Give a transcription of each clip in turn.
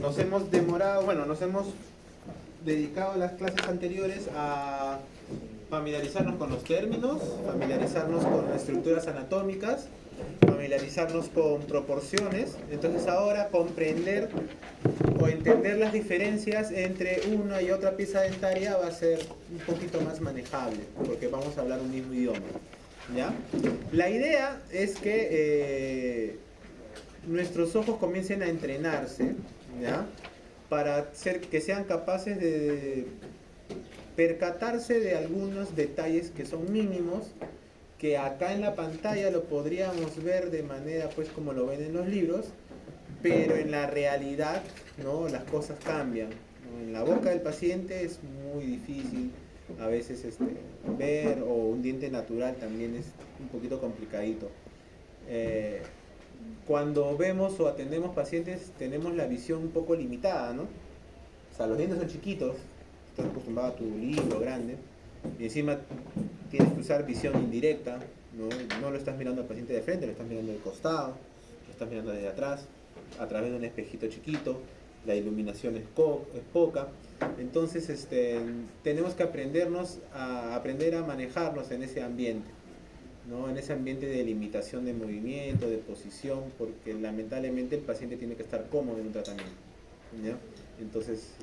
nos hemos demorado, bueno, nos hemos dedicado las clases anteriores a familiarizarnos con los términos, familiarizarnos con estructuras anatómicas, familiarizarnos con proporciones. Entonces ahora comprender o entender las diferencias entre una y otra pieza dentaria va a ser un poquito más manejable, porque vamos a hablar un mismo idioma, ¿ya? La idea es que nuestros ojos comiencen a entrenarse, ¿ya? Para que sean capaces de percatarse de algunos detalles que son mínimos, que acá en la pantalla lo podríamos ver de manera pues como lo ven en los libros, pero en la realidad, ¿no? Las cosas cambian, ¿no? En la boca del paciente es muy difícil a veces ver, o un diente natural también es un poquito complicadito. Cuando vemos o atendemos pacientes tenemos la visión un poco limitada, ¿no? O sea, los dientes son chiquitos, estás acostumbrado a tu libro grande, y encima tienes que usar visión indirecta, ¿no? No lo estás mirando al paciente de frente, lo estás mirando del costado, lo estás mirando desde atrás, a través de un espejito chiquito, la iluminación es poca, entonces tenemos que aprender a manejarnos en ese ambiente, ¿no? En ese ambiente de limitación de movimiento, de posición, porque lamentablemente el paciente tiene que estar cómodo en un tratamiento, ¿ya? Entonces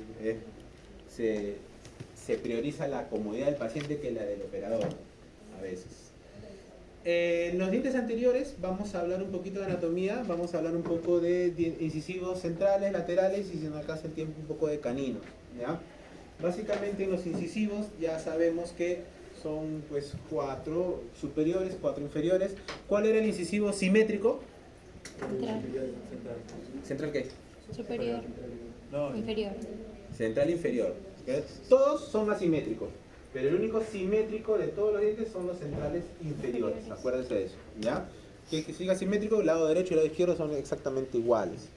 se prioriza la comodidad del paciente que la del operador a veces. En los dientes anteriores vamos a hablar un poquito de anatomía, vamos a hablar un poco de incisivos centrales, laterales y si no alcanza el tiempo un poco de caninos, ¿ya? Básicamente en los incisivos ya sabemos que son pues 4 superiores, 4 inferiores. ¿Cuál era el incisivo simétrico? Central. ¿Central qué? Superior. No. Inferior. Central inferior. ¿Okay? Todos son asimétricos, pero el único simétrico de todos los dientes son los centrales inferiores. Acuérdense de eso, ¿ya? Que siga simétrico, el lado derecho y el lado izquierdo son exactamente iguales.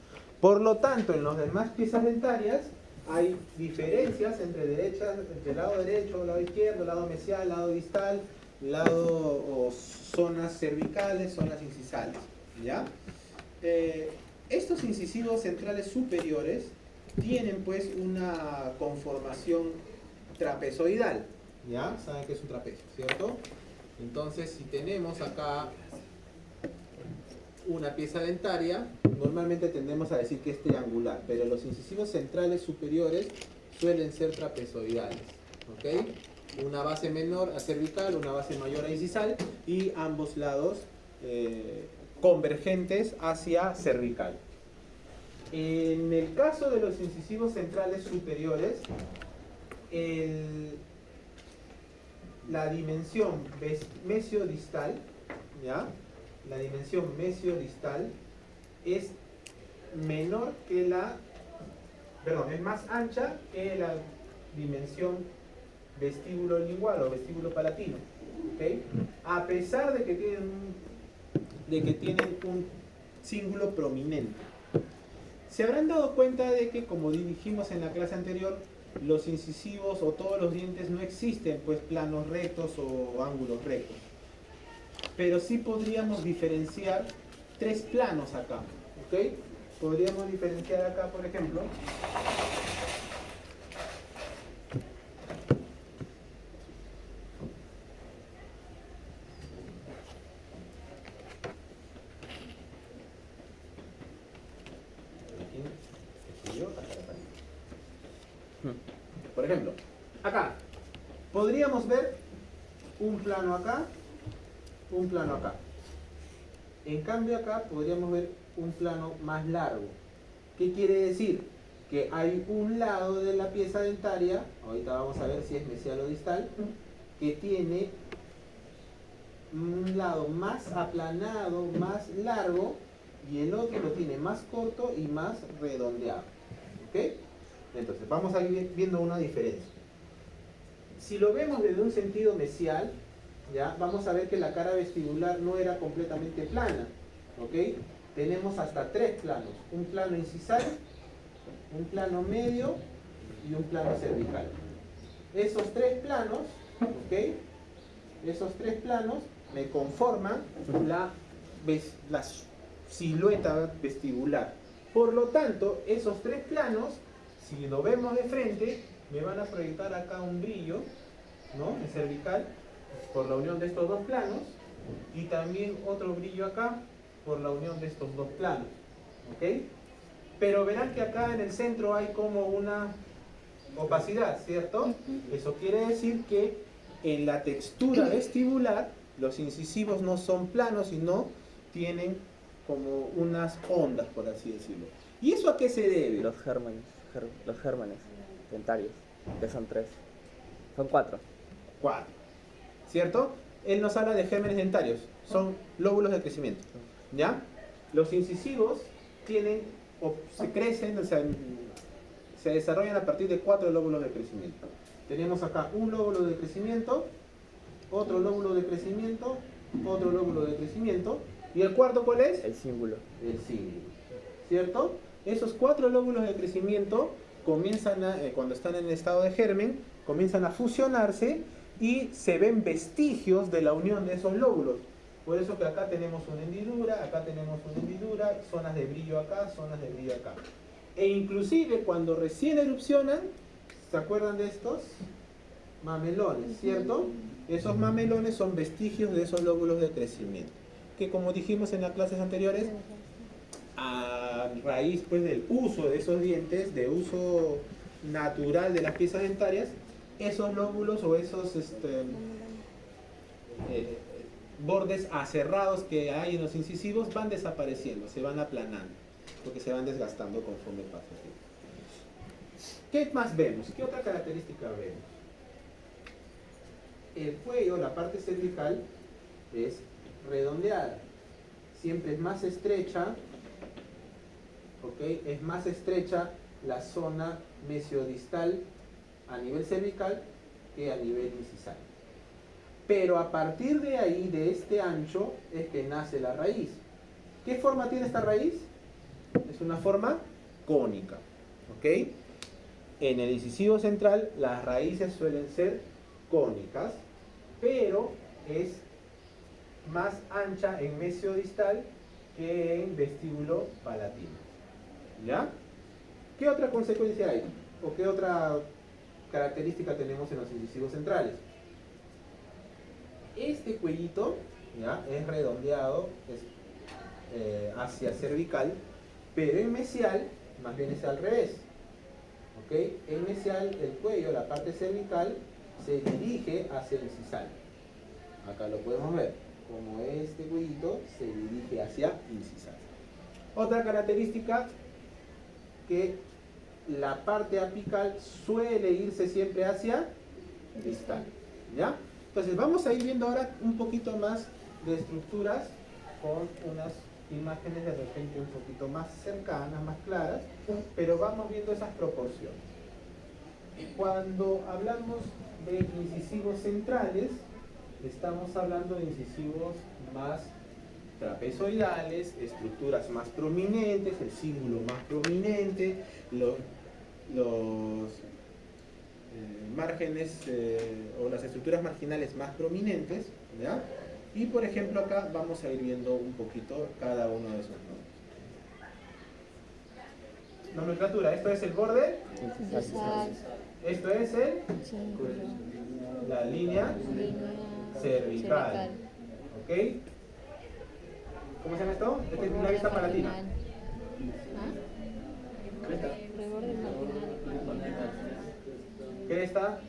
Por lo tanto, en las demás piezas dentarias hay diferencias entre el lado derecho, el lado izquierdo, el lado mesial, el lado distal, lado o zonas cervicales, zonas incisales, ¿ya? Estos incisivos centrales superiores tienen pues una conformación trapezoidal, ¿ya? Saben que es un trapecio, ¿cierto? Entonces, si tenemos acá una pieza dentaria, normalmente tendemos a decir que es triangular, pero los incisivos centrales superiores suelen ser trapezoidales, ¿ok? Una base menor a cervical, una base mayor a incisal y ambos lados convergentes hacia cervical. En el caso de los incisivos centrales superiores, la dimensión mesiodistal, ¿ya? La dimensión mesiodistal es menor que es más ancha que la dimensión vestíbulo lingual o vestíbulo palatino, ¿okay? A pesar de que tienen un cíngulo prominente. Se habrán dado cuenta de que, como dijimos en la clase anterior, los incisivos o todos los dientes no existen pues planos rectos o ángulos rectos. Pero sí podríamos diferenciar 3 planos acá, ¿ok? Podríamos diferenciar acá, por ejemplo, acá podríamos ver un plano acá, un plano acá. En cambio acá podríamos ver un plano más largo. ¿Qué quiere decir? Que hay un lado de la pieza dentaria, ahorita vamos a ver si es mesial o distal, que tiene un lado más aplanado, más largo, y el otro lo tiene más corto y más redondeado. ¿Ok? Entonces vamos a ir viendo una diferencia. Si lo vemos desde un sentido mesial, ¿ya? Vamos a ver que la cara vestibular no era completamente plana, ¿ok? Tenemos hasta 3 planos, un plano incisal, un plano medio y un plano cervical. Esos 3 planos, ¿ok? Esos 3 planos me conforman la silueta vestibular, Por lo tanto, esos tres planos, si lo vemos de frente, me van a proyectar acá un brillo, ¿no? En cervical, por la unión de estos dos planos, y también otro brillo acá, por la unión de estos dos planos, ¿ok? Pero verán que acá en el centro hay como una opacidad, ¿cierto? Eso quiere decir que en la textura vestibular, los incisivos no son planos, sino tienen como unas ondas, por así decirlo. ¿Y eso a qué se debe? Los gérmenes dentarios, que son 3. Son 4. 4, ¿cierto? Él nos habla de gérmenes dentarios, son lóbulos de crecimiento, ¿ya? Los incisivos tienen, o se crecen, o sea, se desarrollan a partir de 4 lóbulos de crecimiento. Tenemos acá un lóbulo de crecimiento, otro lóbulo de crecimiento, otro lóbulo de crecimiento, ¿y el cuarto cuál es? El cíngulo. El cíngulo, ¿cierto? Esos 4 lóbulos de crecimiento comienzan a, cuando están en estado de germen, comienzan a fusionarse y se ven vestigios de la unión de esos lóbulos. Por eso que acá tenemos una hendidura, acá tenemos una hendidura, zonas de brillo acá, zonas de brillo acá. E inclusive cuando recién erupcionan, ¿se acuerdan de estos? Mamelones, ¿cierto? Esos mamelones son vestigios de esos lóbulos de crecimiento, que como dijimos en las clases anteriores, a raíz pues del uso de esos dientes, de uso natural de las piezas dentarias, esos lóbulos o esos bordes aserrados que hay en los incisivos van desapareciendo, se van aplanando, porque se van desgastando conforme pasa el tiempo. ¿Qué más vemos? ¿Qué otra característica vemos? El cuello, la parte cervical, es redondeada, siempre es más estrecha, ¿ok? Es más estrecha la zona mesiodistal a nivel cervical que a nivel incisal. Pero a partir de ahí, de este ancho, es que nace la raíz. ¿Qué forma tiene esta raíz? Es una forma cónica, ¿ok? En el incisivo central las raíces suelen ser cónicas, pero es más ancha en mesiodistal que en vestíbulo palatino. ¿Ya? ¿Qué otra consecuencia hay? ¿O qué otra característica tenemos en los incisivos centrales? Este cuellito, ¿ya?, es redondeado, es hacia cervical, pero en mesial más bien es al revés. ¿Ok? En mesial el cuello, la parte cervical, se dirige hacia el incisal. Acá lo podemos ver, como este cuellito se dirige hacia incisal. Otra característica, que la parte apical suele irse siempre hacia distal, ¿ya? Entonces vamos a ir viendo ahora un poquito más de estructuras con unas imágenes de repente un poquito más cercanas, más claras, pero vamos viendo esas proporciones. Cuando hablamos de incisivos centrales, estamos hablando de incisivos más trapezoidales, estructuras más prominentes, el cíngulo más prominente, los márgenes o las estructuras marginales más prominentes, ¿ya? Y por ejemplo acá vamos a ir viendo un poquito cada uno de esos nombres. Nomenclatura, esto es el borde, esto es la línea cervical, ¿ok? ¿Cómo se llama esto? Esta es una vista palatina. Reborde marginal. Cresta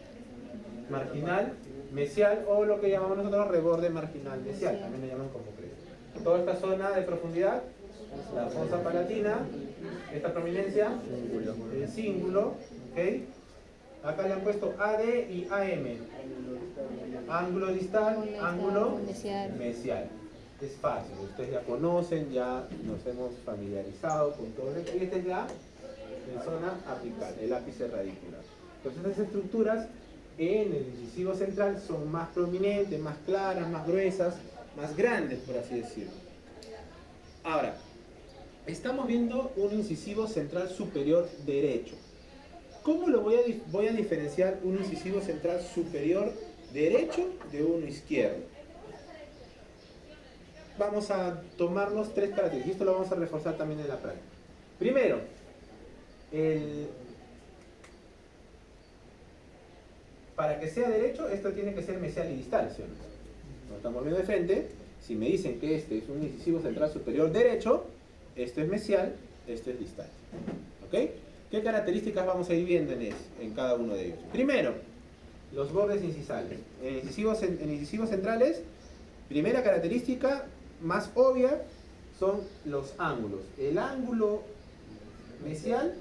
marginal, mesial, o lo que llamamos nosotros reborde marginal mesial, también lo llaman como cresta. Toda esta zona de profundidad, la fosa palatina, esta prominencia, el cíngulo, ¿ok? Acá le han puesto AD y AM, ángulo distal, ángulo mesial. Es fácil, ustedes ya conocen, ya nos hemos familiarizado con todo esto. Y esta es la zona apical, el ápice radicular. Entonces estas estructuras en el incisivo central son más prominentes, más claras, más gruesas, más grandes, por así decirlo. Ahora, estamos viendo un incisivo central superior derecho. ¿Cómo lo voy a diferenciar un incisivo central superior derecho de uno izquierdo? Vamos a tomarnos tres características, esto lo vamos a reforzar también en la práctica. Primero, para que sea derecho, esto tiene que ser mesial y distal, ¿sí o no? Nos estamos viendo de frente. Si me dicen que este es un incisivo central superior derecho, esto es mesial, esto es distal. ¿Ok? ¿Qué características vamos a ir viendo en cada uno de ellos? Primero, los bordes incisales. En incisivos centrales, primera característica más obvia son los ángulos. El ángulo mesial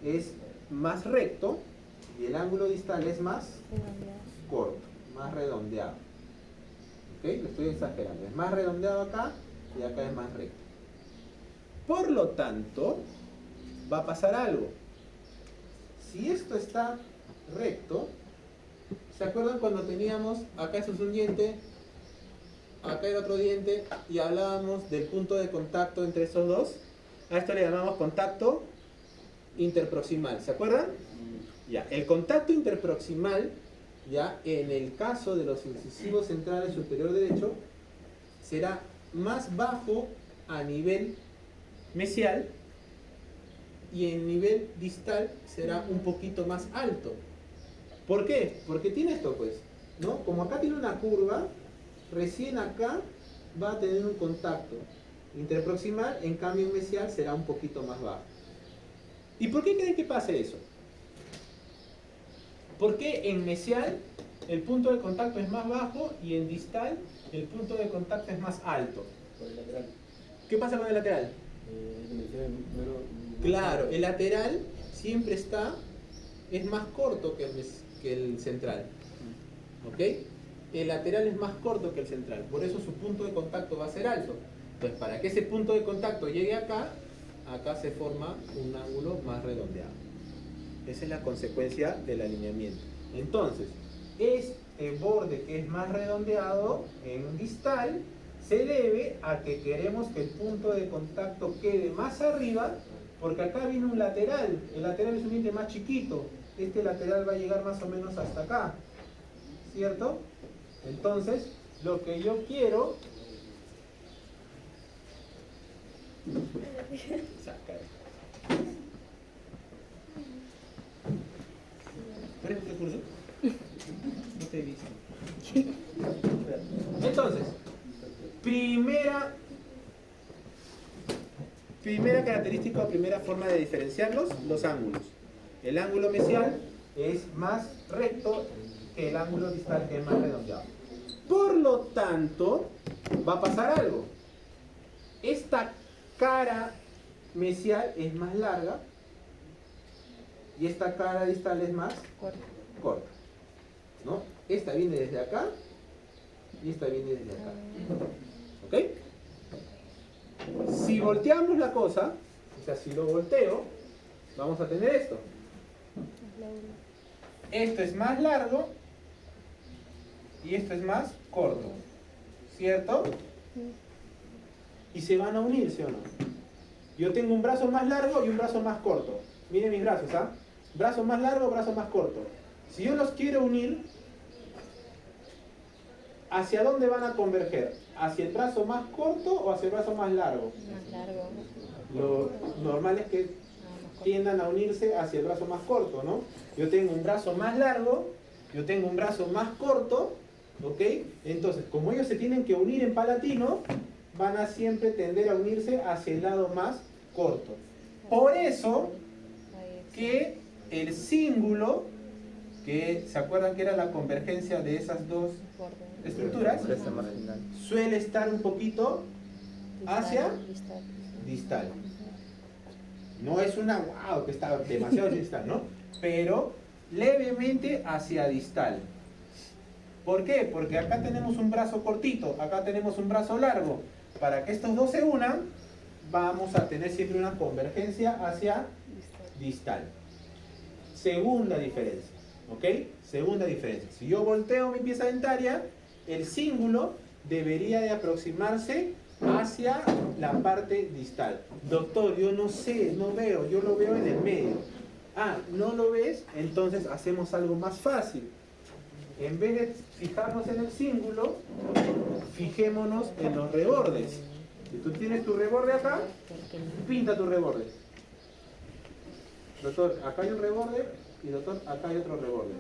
es más recto y el ángulo distal es más corto, más redondeado. ¿Ok? Lo estoy exagerando. Es más redondeado acá y acá es más recto. Por lo tanto, va a pasar algo. Si esto está recto, ¿se acuerdan cuando teníamos acá eso es un diente, acá el otro diente y hablábamos del punto de contacto entre esos dos? A esto le llamamos contacto interproximal, ¿se acuerdan? Ya, el contacto interproximal, ya en el caso de los incisivos centrales superior derecho, será más bajo a nivel mesial y en nivel distal será un poquito más alto. ¿Por qué? Porque tiene esto, pues, ¿no? Como acá tiene una curva, recién acá va a tener un contacto interproximal, en cambio en mesial será un poquito más bajo. ¿Y por qué creen que pase eso? ¿Por qué en mesial el punto de contacto es más bajo y en distal el punto de contacto es más alto? Por el lateral. ¿Qué pasa con el lateral? Claro, el lateral siempre es más corto que el central. ¿Ok? El lateral es más corto que el central, por eso su punto de contacto va a ser alto. Entonces, para que ese punto de contacto llegue acá, acá se forma un ángulo más redondeado. Esa es la consecuencia del alineamiento. Entonces, este borde que es más redondeado en distal se debe a que queremos que el punto de contacto quede más arriba, porque acá viene un lateral. El lateral es un diente más chiquito. Este lateral va a llegar más o menos hasta acá, ¿cierto? Entonces, lo que yo quiero... Sacar. ¿Pero qué curso? No te he visto. Entonces, primera característica o primera forma de diferenciarlos, los ángulos. El ángulo mesial es más recto que el ángulo distal, que es más redondeado. Por lo tanto, va a pasar algo. Esta cara mesial es más larga y esta cara distal es más corta, ¿no? Esta viene desde acá y esta viene desde acá. ¿Ok? Si volteamos la cosa, o sea, si lo volteo, vamos a tener esto. Esto es más largo y esto es más corto, ¿cierto? Y se van a unir, ¿sí o no? Yo tengo un brazo más largo y un brazo más corto. Miren mis brazos, ¿ah? Brazo más largo, brazo más corto. Si yo los quiero unir, ¿hacia dónde van a converger? ¿Hacia el brazo más corto o hacia el brazo más largo? Más largo. Lo normal es que tiendan a unirse hacia el brazo más corto, ¿no? Yo tengo un brazo más largo, yo tengo un brazo más corto, ¿ok? Entonces, como ellos se tienen que unir en palatino, van a siempre tender a unirse hacia el lado más corto. Por eso que el cíngulo, que se acuerdan que era la convergencia de esas dos estructuras, Cresta marginal. suele estar un poquito hacia distal. No es una wow que está demasiado distal, ¿no? Pero levemente hacia distal. ¿Por qué? Porque acá tenemos un brazo cortito, acá tenemos un brazo largo. Para que estos dos se unan, vamos a tener siempre una convergencia hacia distal. Segunda diferencia, ¿ok? Segunda diferencia. Si yo volteo mi pieza dentaria, el cíngulo debería de aproximarse hacia la parte distal. Doctor, yo no sé, no veo, yo lo veo en el medio. Ah, ¿no lo ves? Entonces hacemos algo más fácil. En vez de fijarnos en el cíngulo, fijémonos en los rebordes. Si tú tienes tu reborde acá, pinta tu reborde. Doctor, acá hay un reborde y doctor, acá hay otro reborde.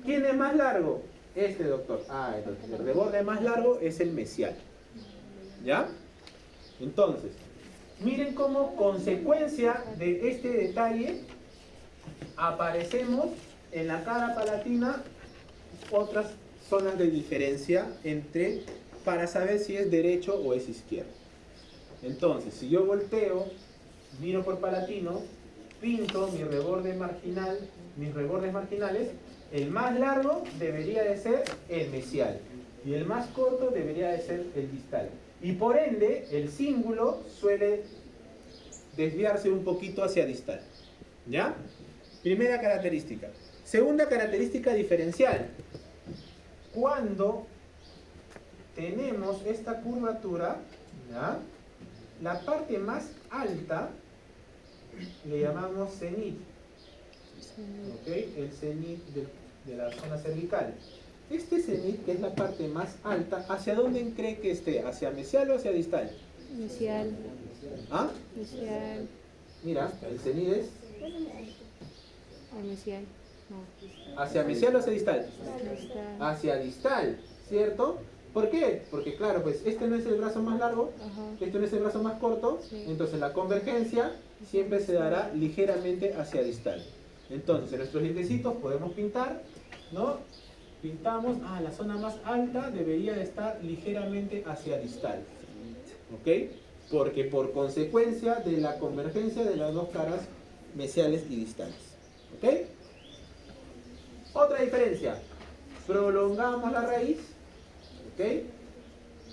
¿Quién es más largo? Este, doctor. Ah, entonces el reborde más largo es el mesial. ¿Ya? Entonces, miren cómo consecuencia de este detalle aparecemos en la cara palatina otras zonas de diferencia entre para saber si es derecho o es izquierdo. Entonces, si yo volteo, miro por palatino, pinto mi reborde marginal, mis rebordes marginales, el más largo debería de ser el mesial y el más corto debería de ser el distal. Y por ende, el cíngulo suele desviarse un poquito hacia distal. ¿Ya? Primera característica. Segunda característica diferencial. Cuando tenemos esta curvatura, ¿ya?, la parte más alta le llamamos cenit. ¿Ok? El cenit de la zona cervical. Este cenit, que es la parte más alta, ¿hacia dónde cree que esté? ¿Hacia mesial o hacia distal? Mesial. ¿Ah? Mesial. Mira, el cenit es O mesial. No. ¿hacia mesial o hacia distal? Distal. Hacia distal, ¿cierto? ¿Por qué? Porque claro, pues este no es el brazo más largo, Ajá. este no es el brazo más corto, Sí. entonces la convergencia siempre se dará ligeramente hacia distal. Entonces en nuestros librecitos podemos pintar, ¿no? Pintamos, la zona más alta debería de estar ligeramente hacia distal, ¿ok? Porque por consecuencia de la convergencia de las dos caras mesiales y distales, ¿ok? Otra diferencia, prolongamos la raíz, ¿ok?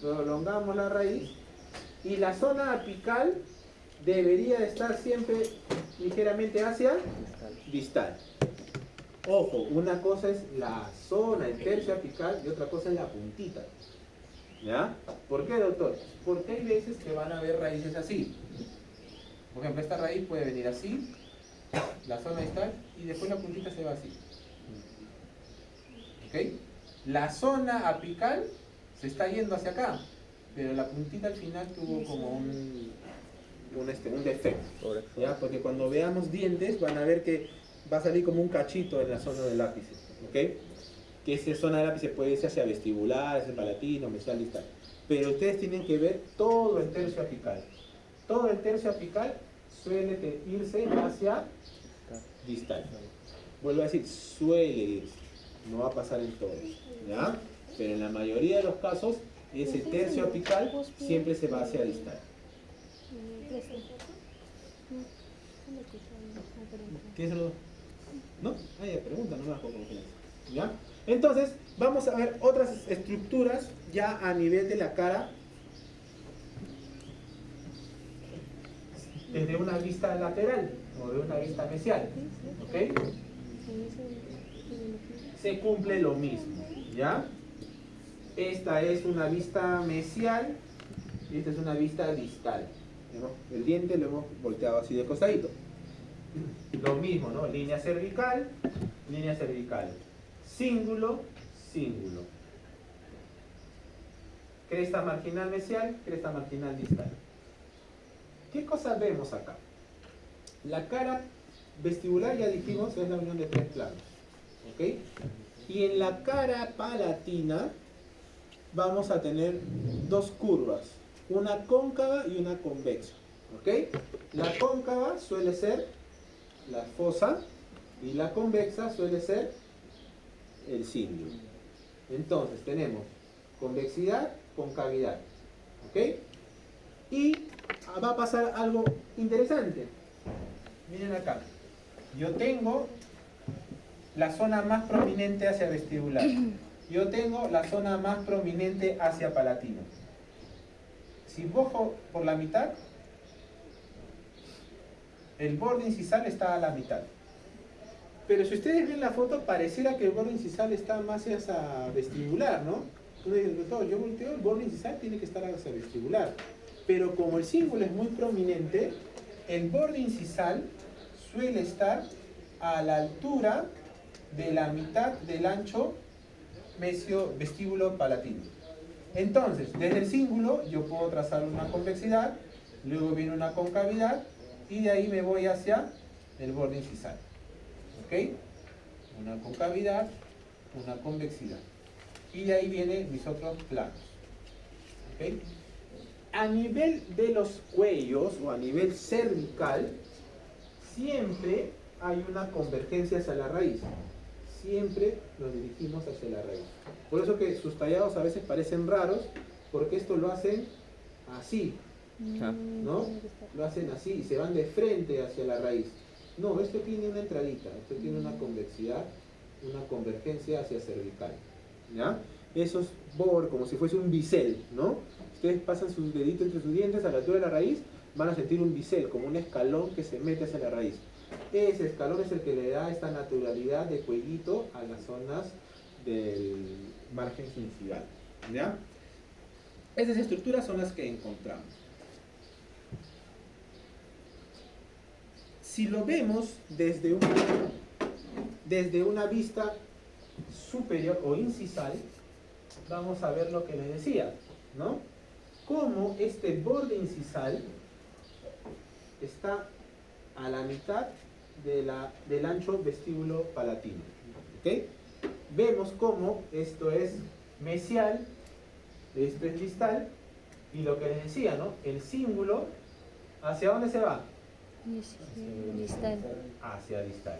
Prolongamos la raíz y la zona apical debería de estar siempre ligeramente hacia distal. Ojo, una cosa es la zona, el tercio apical y otra cosa es la puntita. ¿Ya? ¿Por qué, doctor? Porque hay veces que van a haber raíces así. Por ejemplo, esta raíz puede venir así, la zona distal, y después la puntita se va así. ¿Ok? La zona apical se está yendo hacia acá, pero la puntita al final tuvo como un defecto. ¿Ya? Porque cuando veamos dientes van a ver que va a salir como un cachito en la zona del ápice. ¿Ok? Que esa zona del ápice puede irse hacia vestibular, hacia palatino, mesial, distal. Pero ustedes tienen que ver todo el tercio apical. Todo el tercio apical suele irse hacia distal. Vuelvo a decir, suele irse. No va a pasar en todos, ¿ya? Pero en la mayoría de los casos, ese tercio apical siempre se va hacia distal. ¿Tienes algo? ¿No? Ya, pregunta nomás con confianza. ¿Ya? Entonces, vamos a ver otras estructuras ya a nivel de la cara desde una vista lateral o de una vista mesial. ¿Ok? Se cumple lo mismo, ¿ya? Esta es una vista mesial y esta es una vista distal. El diente lo hemos volteado así de costadito. Lo mismo, ¿no? Línea cervical, cíngulo, cíngulo. Cresta marginal mesial, cresta marginal distal. ¿Qué cosas vemos acá? La cara vestibular, ya dijimos, es la unión de tres planos. ¿Ok? Y en la cara palatina vamos a tener dos curvas, una cóncava y una convexa. ¿Ok? La cóncava suele ser la fosa y la convexa suele ser el cíngulo. Entonces tenemos convexidad, concavidad. ¿Ok? Y va a pasar algo interesante. Miren acá. Yo tengo la zona más prominente hacia vestibular. Yo tengo la zona más prominente hacia palatino. Si bojo por la mitad, el borde incisal está a la mitad. Pero si ustedes ven la foto, pareciera que el borde incisal está más hacia vestibular, ¿no? Uno dice, doctor, yo volteo, el borde incisal tiene que estar hacia vestibular. Pero como el cíngulo es muy prominente, el borde incisal suele estar a la altura de la mitad del ancho vestíbulo palatino. Entonces, desde el cíngulo yo puedo trazar una convexidad, luego viene una concavidad y de ahí me voy hacia el borde incisal. ¿Ok? Una concavidad, una convexidad. Y de ahí vienen mis otros planos. ¿Ok? A nivel de los cuellos o a nivel cervical, siempre hay una convergencia hacia la raíz. Siempre nos dirigimos hacia la raíz. Por eso que sus tallados a veces parecen raros, porque esto lo hacen así, ¿no? Lo hacen así y se van de frente hacia la raíz. No, esto tiene una entradita, esto tiene una convexidad, una convergencia hacia cervical. ¿Ya? Esos bordes, como si fuese un bisel, ¿no? Ustedes pasan sus deditos entre sus dientes a la altura de la raíz, van a sentir un bisel, como un escalón que se mete hacia la raíz. Ese escalón es el que le da esta naturalidad de cuellito a las zonas del margen gingival. ¿Ya? Estas estructuras son las que encontramos. Si lo vemos desde una vista superior o incisal, vamos a ver lo que les decía, ¿no? Cómo este borde incisal está a la mitad del ancho vestíbulo palatino. ¿Ok? Vemos cómo esto es mesial, esto es distal, y lo que les decía, ¿no? El cíngulo, ¿hacia dónde se va? Distal. Hacia distal.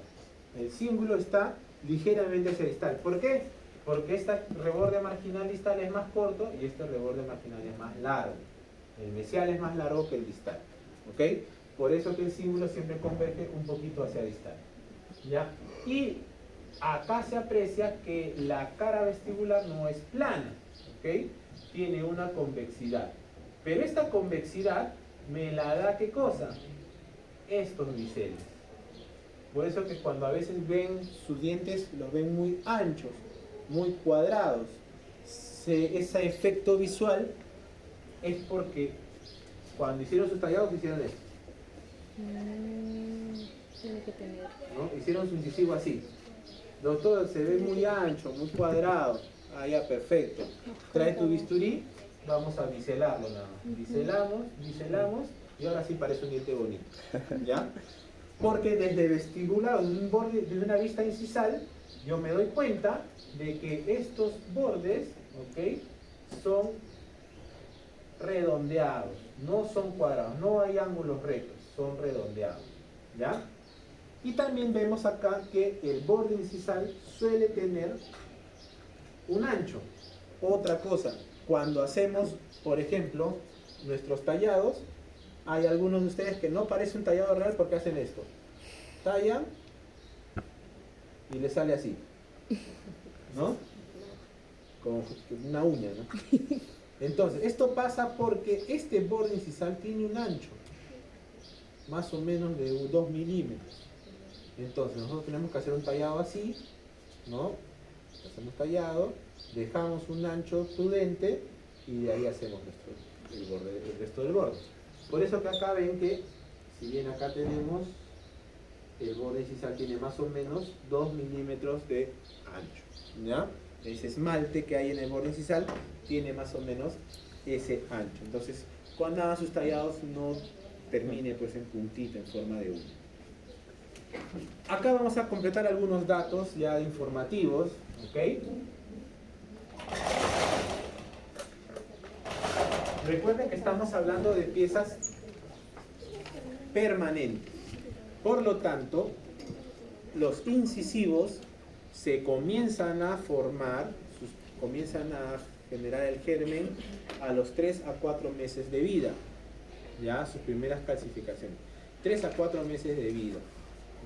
El cíngulo está ligeramente hacia distal. ¿Por qué? Porque este reborde marginal distal es más corto y este reborde marginal es más largo. El mesial es más largo que el distal. ¿Ok? Por eso que el cíngulo siempre converge un poquito hacia distal. ¿Ya? Y acá se aprecia que la cara vestibular no es plana. ¿Ok? Tiene una convexidad. Pero esta convexidad me la da, ¿qué cosa? Estos biseles. Por eso que cuando a veces ven sus dientes, los ven muy anchos, muy cuadrados. Ese efecto visual es porque cuando hicieron sus tallados hicieron esto. Tiene que tener. ¿No? Hicieron su incisivo así. Doctor, se ve muy ancho, muy cuadrado. Ah, ya, perfecto. Trae tu bisturí, vamos a biselarlo nada más. Biselamos y ahora sí parece un diente bonito. ¿Ya? Porque desde vestibular, desde una vista incisal, yo me doy cuenta de que estos bordes, ¿ok?, son redondeados, no son cuadrados, no hay ángulos rectos, son redondeados. ¿Ya? Y también vemos acá que el borde incisal suele tener un ancho. Otra cosa, cuando hacemos, por ejemplo, nuestros tallados, hay algunos de ustedes que no parece un tallado real porque hacen esto. Tallan y le sale así, ¿no? Como una uña, ¿no? Entonces, esto pasa porque este borde incisal tiene un ancho, más o menos de 2 milímetros. Entonces, nosotros tenemos que hacer un tallado así, ¿no? Hacemos tallado, dejamos un ancho prudente y de ahí hacemos el resto del borde. Por eso que acá ven que, si bien acá tenemos, el borde incisal tiene más o menos 2 milímetros de ancho, ¿ya? Ese esmalte que hay en el borde incisal tiene más o menos ese ancho. Entonces, cuando hagan sus tallados no termine pues en puntita, en forma de uña. Acá vamos a completar algunos datos ya informativos, ¿ok? Recuerden que estamos hablando de piezas permanentes. Por lo tanto, los incisivos se comienzan a formar, comienzan a generar el germen a los 3 a 4 meses de vida. Ya, sus primeras calcificaciones. 3 a 4 meses de vida.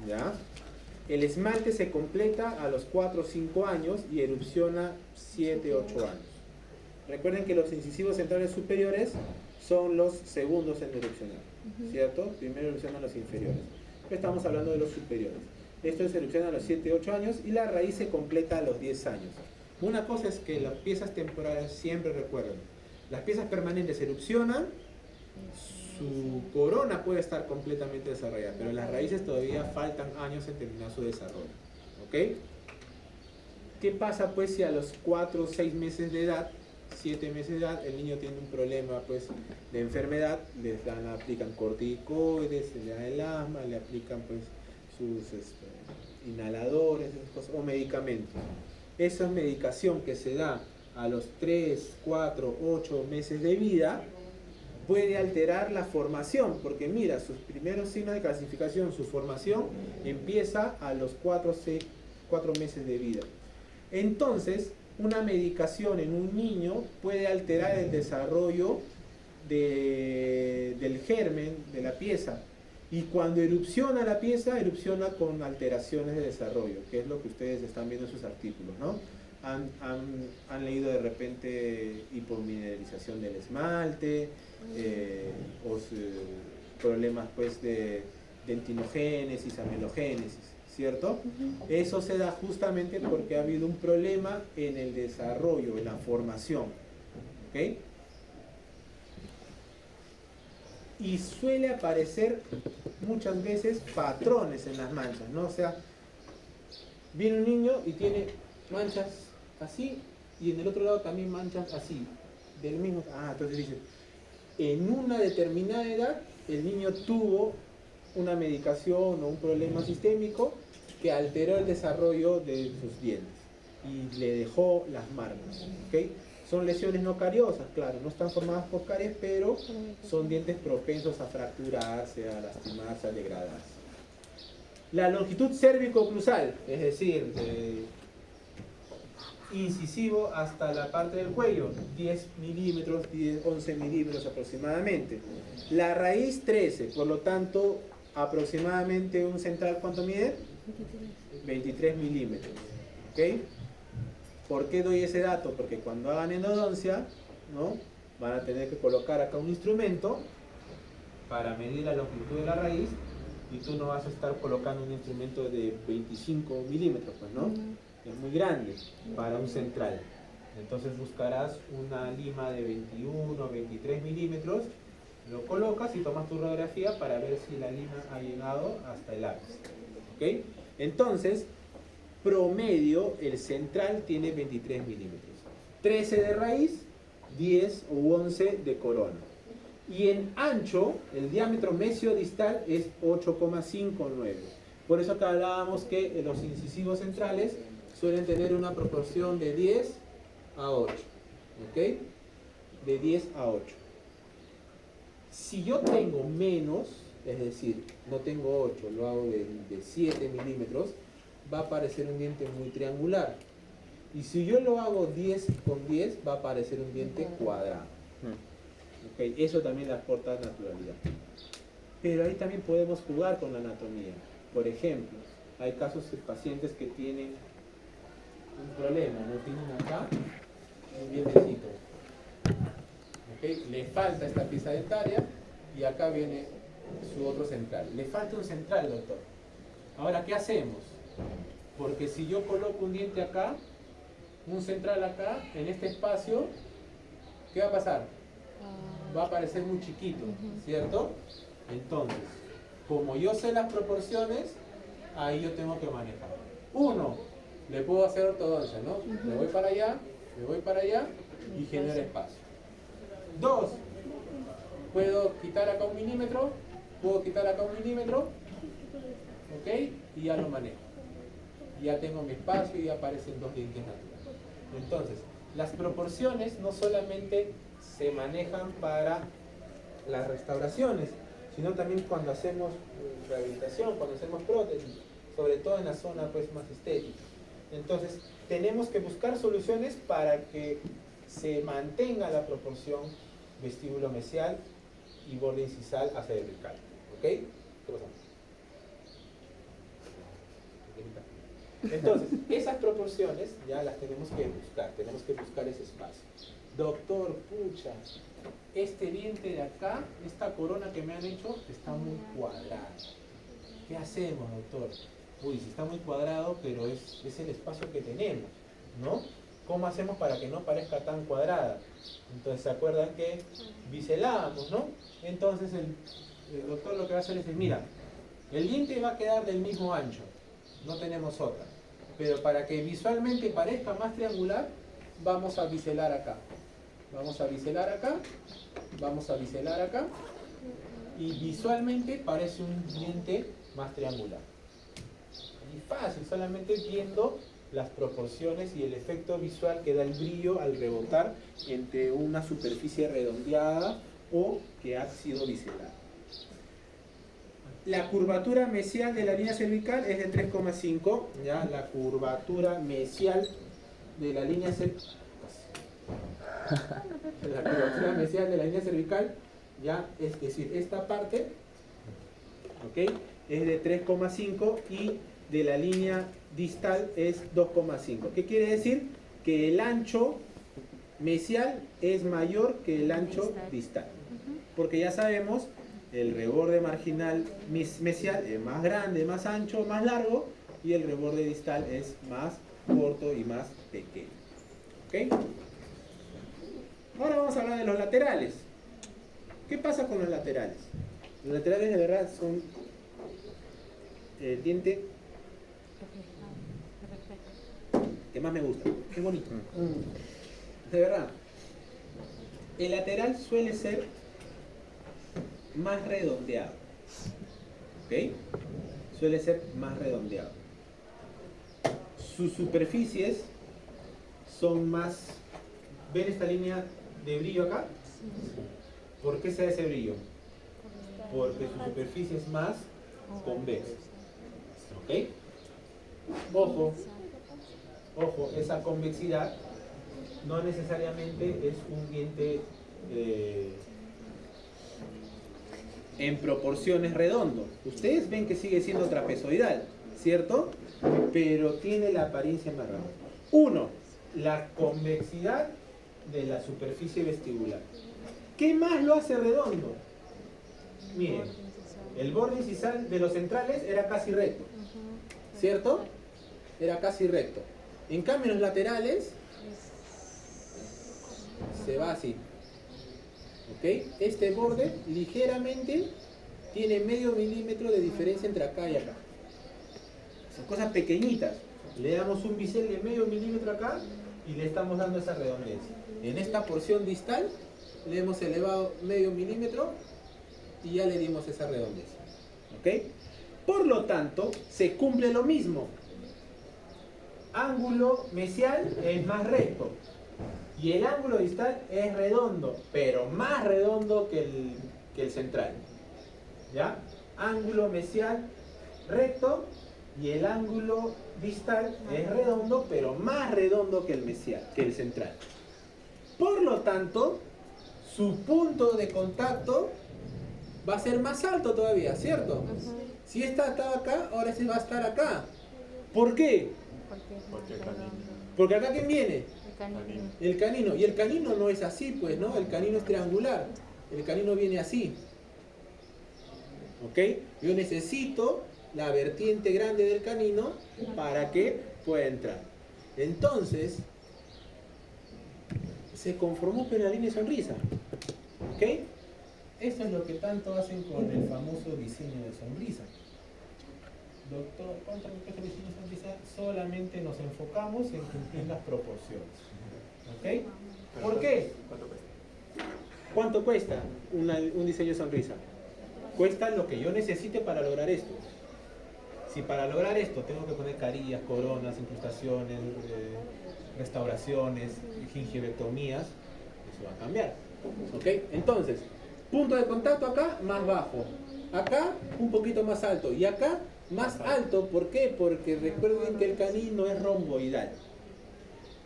¿Ya? El esmalte se completa a los 4 o 5 años y erupciona 7 o 8 años. Recuerden que los incisivos centrales superiores son los segundos en erupcionar, ¿cierto? Primero erupcionan los inferiores. Estamos hablando de los superiores. Esto se erupciona a los 7 o 8 años y la raíz se completa a los 10 años. Una cosa es que las piezas temporales siempre recuerden. Las piezas permanentes erupcionan, su corona puede estar completamente desarrollada, pero las raíces todavía faltan años en terminar su desarrollo. ¿Ok? ¿Qué pasa pues si a los 4 o 6 meses de edad, 7 meses de edad, el niño tiene un problema pues de enfermedad? Le aplican corticoides, se le da el asma, le aplican pues sus inhaladores, esas cosas, o medicamentos. Esa medicación que se da a los 3, 4, 8 meses de vida puede alterar la formación, porque mira, sus primeros signos de clasificación, su formación empieza a los 4 meses de vida. Entonces, una medicación en un niño puede alterar el desarrollo del germen de la pieza. Y cuando erupciona la pieza, erupciona con alteraciones de desarrollo, que es lo que ustedes están viendo en sus artículos, ¿no? Han leído de repente hipomineralización del esmalte, problemas pues de dentinogénesis, amelogénesis, ¿cierto? Eso se da justamente porque ha habido un problema en el desarrollo, en la formación, ¿ok? Y suele aparecer muchas veces patrones en las manchas, ¿no? O sea, viene un niño y tiene manchas así y en el otro lado también manchas así, del mismo. Entonces dice, en una determinada edad el niño tuvo una medicación o un problema sistémico que alteró el desarrollo de sus dientes y le dejó las marcas, ¿ok? Son lesiones no cariosas, claro, no están formadas por caries, pero son dientes propensos a fracturarse, a lastimarse, a degradarse. La longitud cérvico-oclusal, es decir, incisivo hasta la parte del cuello, 10 milímetros, 11 milímetros aproximadamente. La raíz 13, por lo tanto, aproximadamente un central, ¿cuánto mide? 23 milímetros, ¿ok? ¿Por qué doy ese dato? Porque cuando hagan endodoncia, ¿no? Van a tener que colocar acá un instrumento para medir la longitud de la raíz y tú no vas a estar colocando un instrumento de 25 milímetros, pues, ¿no? Es muy grande para un central. Entonces buscarás una lima de 21, 23 milímetros, lo colocas y tomas tu radiografía para ver si la lima ha llegado hasta el ápice, ¿ok? Entonces, promedio, el central tiene 23 milímetros. 13 de raíz, 10 u 11 de corona. Y en ancho, el diámetro mesiodistal es 8,59. Por eso acá hablábamos que los incisivos centrales suelen tener una proporción de 10 a 8. ¿Ok? De 10 a 8. Si yo tengo menos, es decir, no tengo 8, lo hago de 7 milímetros, va a aparecer un diente muy triangular. Y si yo lo hago 10 con 10, va a aparecer un diente cuadrado. Okay, eso también le aporta naturalidad. Pero ahí también podemos jugar con la anatomía. Por ejemplo, hay casos de pacientes que tienen un problema, no tienen acá un dientecito. Okay, le falta esta pieza dentaria y acá viene su otro central. Le falta un central, doctor. Ahora, ¿qué hacemos? Porque si yo coloco un diente acá, un central acá, en este espacio, ¿qué va a pasar? Va a aparecer muy chiquito, ¿cierto? Entonces, como yo sé las proporciones, ahí yo tengo que manejar. Uno, le puedo hacer ortodoncia, ¿no? Me voy para allá y genero espacio. Dos, puedo quitar acá 1 milímetro, puedo quitar acá 1 milímetro, ¿ok? Y ya lo manejo. Ya tengo mi espacio y ya aparecen 2 dientes naturales. Entonces, las proporciones no solamente se manejan para las restauraciones, sino también cuando hacemos rehabilitación, cuando hacemos prótesis, sobre todo en la zona pues más estética. Entonces, tenemos que buscar soluciones para que se mantenga la proporción vestíbulo-mesial y borde incisal a cervical. ¿Ok? ¿Qué pasa? Entonces, esas proporciones ya las tenemos que buscar ese espacio. Doctor, pucha, este diente de acá, esta corona que me han hecho, está muy cuadrada. ¿Qué hacemos, doctor? Uy, si está muy cuadrado, pero es el espacio que tenemos, ¿no? ¿Cómo hacemos para que no parezca tan cuadrada? Entonces, ¿se acuerdan que biselábamos, no? Entonces, el doctor lo que va a hacer es decir, mira, el diente va a quedar del mismo ancho, no tenemos otra. Pero para que visualmente parezca más triangular, vamos a biselar acá. Vamos a biselar acá, vamos a biselar acá, y visualmente parece un diente más triangular. Y fácil, solamente viendo las proporciones y el efecto visual que da el brillo al rebotar entre una superficie redondeada o que ha sido biselada. La curvatura mesial de la línea cervical es de 3,5, ¿ya? La curvatura mesial de la línea cervical, la curvatura mesial de la línea cervical, ¿ya? Es decir, esta parte, ¿ok? Es de 3,5 y de la línea distal es 2,5. ¿Qué quiere decir? Que el ancho mesial es mayor que el ancho distal. Porque ya sabemos, el reborde marginal mesial es más grande, más ancho, más largo, y el reborde distal es más corto y más pequeño. ¿Ok? Ahora vamos a hablar de los laterales. ¿Qué pasa con los laterales? Los laterales de verdad son el diente que más me gusta. Qué bonito. De verdad. El lateral suele ser más redondeado. ¿Ok? Suele ser más redondeado. Sus superficies son más... ¿Ven esta línea de brillo acá? ¿Por qué se da ese brillo? Porque su superficie es más convexa. ¿Ok? Ojo, ojo, esa convexidad no necesariamente es un diente en proporciones redondo. Ustedes ven que sigue siendo trapezoidal, ¿cierto? Pero tiene la apariencia más rara. Uno, la convexidad de la superficie vestibular. ¿Qué más lo hace redondo? Miren, el borde incisal de los centrales era casi recto, ¿cierto? Era casi recto. En cambio, en los laterales se va así. ¿Ok? Este borde ligeramente tiene medio milímetro de diferencia entre acá y acá. Son cosas pequeñitas. Le damos un bisel de medio milímetro acá y le estamos dando esa redondez. En esta porción distal le hemos elevado medio milímetro y ya le dimos esa redondez. ¿Ok? Por lo tanto, se cumple lo mismo. Ángulo mesial es más recto y el ángulo distal es redondo, pero más redondo que el central. ¿Ya? Ángulo mesial recto y el ángulo distal es redondo, pero más redondo que el mesial, que el central. Por lo tanto, su punto de contacto va a ser más alto todavía, ¿cierto? Si esta estaba acá, ahora se va a estar acá. ¿Por qué? Porque el canino. Porque acá ¿quién viene? El canino. El canino. Y el canino no es así, pues, ¿no? El canino es triangular. El canino viene así. ¿Ok? Yo necesito la vertiente grande del canino para que pueda entrar. Entonces, se conformó pero la línea de sonrisa. ¿Ok? Esto es lo que tanto hacen con el famoso diseño de sonrisa. Doctor, ¿cuánto me cuesta el diseño de sonrisa? Solamente nos enfocamos en cumplir las proporciones. ¿Ok? ¿Por qué? ¿Cuánto cuesta? ¿Cuánto cuesta un diseño de sonrisa? Cuesta lo que yo necesite para lograr esto. Si para lograr esto tengo que poner carillas, coronas, incrustaciones, restauraciones, gingivectomías, eso va a cambiar. ¿Ok? Entonces, punto de contacto acá más bajo, acá un poquito más alto y acá más alto. ¿Por qué? Porque recuerden que el canino es romboidal.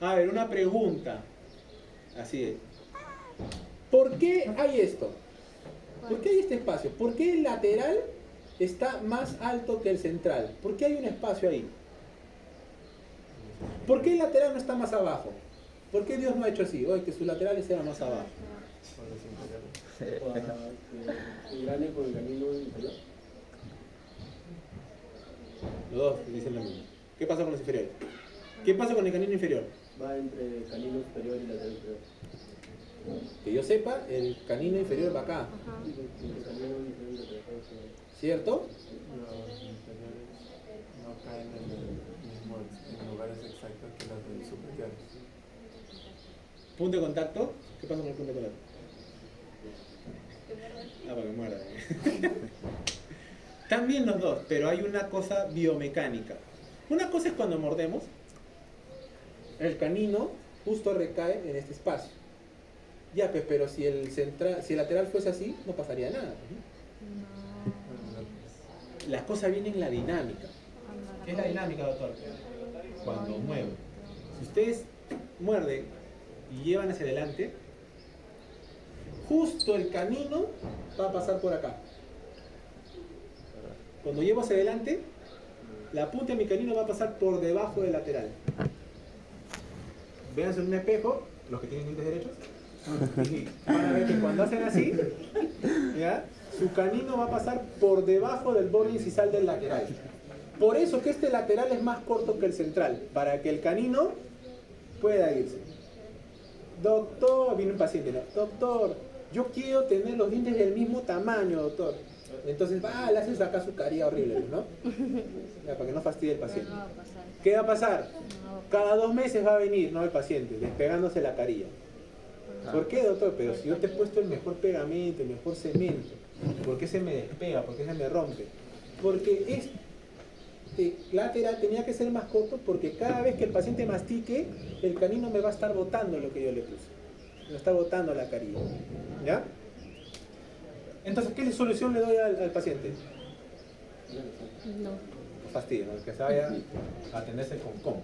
A ver, una pregunta. Así es. ¿Por qué hay esto? ¿Por qué hay este espacio? ¿Por qué el lateral está más alto que el central? ¿Por qué hay un espacio ahí? ¿Por qué el lateral no está más abajo? ¿Por qué Dios no ha hecho así? Oye, que sus laterales sean más abajo. Por los inferiores. El grande con el canino inferior. Los dos dicen lo mismo. ¿Qué pasa con los inferiores? ¿Qué pasa con el canino inferior? Va entre el canino superior y lateral inferior. Que yo sepa, el canino inferior va acá, Entre el canino inferior y lateral inferior. ¿cierto? Los inferiores no caen en lugares exactos que los de superiores. Punto de contacto. ¿Qué pasa con el punto de contacto? Ah, para que muera. También los dos, pero hay una cosa biomecánica. Una cosa es cuando mordemos, el canino justo recae en este espacio. Ya, pues, pero si el lateral fuese así, no pasaría nada. La cosa viene en la dinámica. ¿Qué es la dinámica, doctor? Cuando muevo. Si ustedes muerden y llevan hacia adelante, justo el canino va a pasar por acá. Cuando llevo hacia adelante, la punta de mi canino va a pasar por debajo del lateral. Véanse en un espejo, los que tienen dientes derechos, y van a ver que cuando hacen así, ¿ya? Su canino va a pasar por debajo del borde incisal del lateral. Por eso que este lateral es más corto que el central, para que el canino pueda irse. Doctor, viene un paciente, ¿no? Doctor, yo quiero tener los dientes del mismo tamaño, doctor. Entonces, le haces acá su carilla horrible, ¿no? Ya, para que no fastidie el paciente. No va a pasar. ¿Qué va a pasar? No va a pasar. Cada 2 meses va a venir, ¿no? El paciente, despegándose la carilla. ¿Por qué, doctor? Pero si yo te he puesto el mejor pegamento, el mejor cemento, ¿por qué se me despega? ¿Por qué se me rompe? Porque este lateral tenía que ser más corto porque cada vez que el paciente mastique, el canino me va a estar botando lo que yo le puse. Me está botando la carilla. ¿Ya? Entonces, ¿qué solución le doy al paciente? No. No fastidio, ¿no? Que se vaya a atenderse con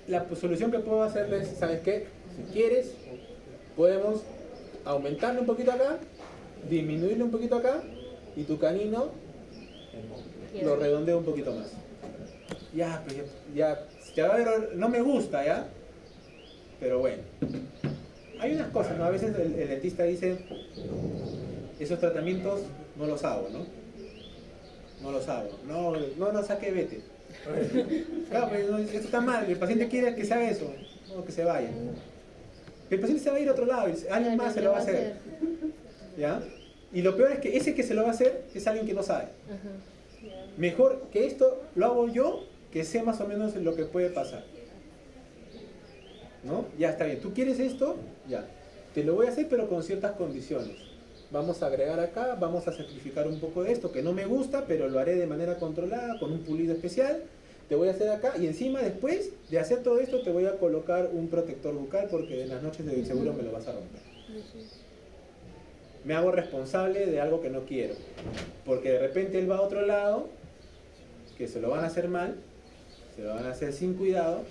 La solución que puedo hacerle es, ¿sabes qué? Si quieres, podemos aumentarle un poquito acá, disminuirle un poquito acá, y tu canino lo redondeo un poquito más. Ya, pues ya va a ver, no me gusta, ¿ya? Pero bueno. Hay unas cosas, ¿no? A veces el dentista dice, esos tratamientos no los hago, ¿no? No los hago. No saque, vete. Claro, pues, no, esto está mal, el paciente quiere que se haga eso, no, que se vaya. El paciente se va a ir a otro lado, y alguien más se lo va a hacer. ¿Ya? Y lo peor es que ese que se lo va a hacer es alguien que no sabe. Mejor que esto lo hago yo, que sé más o menos lo que puede pasar. ¿No? Ya está bien, ¿tú quieres esto? Ya. Te lo voy a hacer, pero con ciertas condiciones. Vamos a agregar acá, vamos a sacrificar un poco de esto, que no me gusta, pero lo haré de manera controlada, con un pulido especial. Te voy a hacer acá, y encima después de hacer todo esto, te voy a colocar un protector bucal, porque en las noches de seguro me lo vas a romper. Me hago responsable de algo que no quiero, porque de repente él va a otro lado, que se lo van a hacer mal, se lo van a hacer sin cuidado.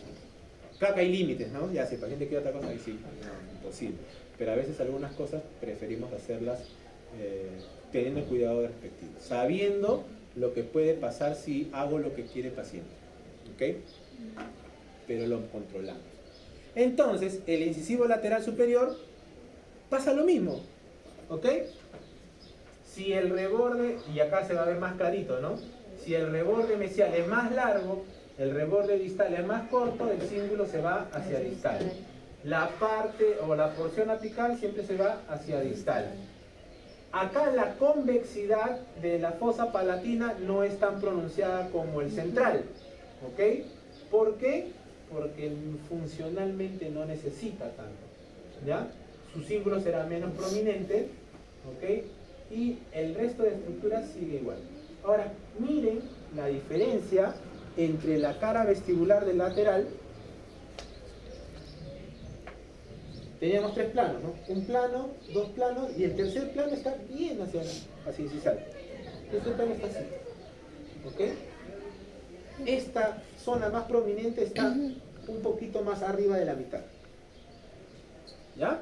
Claro que hay límites, ¿no? Ya si el paciente quiere otra cosa, ahí sí, no, imposible. Pero a veces algunas cosas preferimos hacerlas teniendo el cuidado respectivo, sabiendo lo que puede pasar si hago lo que quiere el paciente. ¿Ok? Pero lo controlamos. Entonces, el incisivo lateral superior pasa lo mismo. ¿Ok? Si el reborde, y acá se va a ver más clarito, ¿no? Si el reborde mesial es más largo, el reborde distal es más corto, el cíngulo se va hacia distal. La parte o la porción apical siempre se va hacia distal. Acá la convexidad de la fosa palatina no es tan pronunciada como el central. ¿Ok? ¿Por qué? Porque funcionalmente no necesita tanto. ¿Ya? Su cíngulo será menos prominente. ¿Ok? Y el resto de estructuras sigue igual. Ahora, miren la diferencia entre la cara vestibular del lateral. Teníamos 3 planos, ¿no? Un plano, 2 planos, y el tercer plano está bien hacia incisal. El tercer plano está así. ¿Ok? Esta zona más prominente está un poquito más arriba de la mitad. ¿Ya?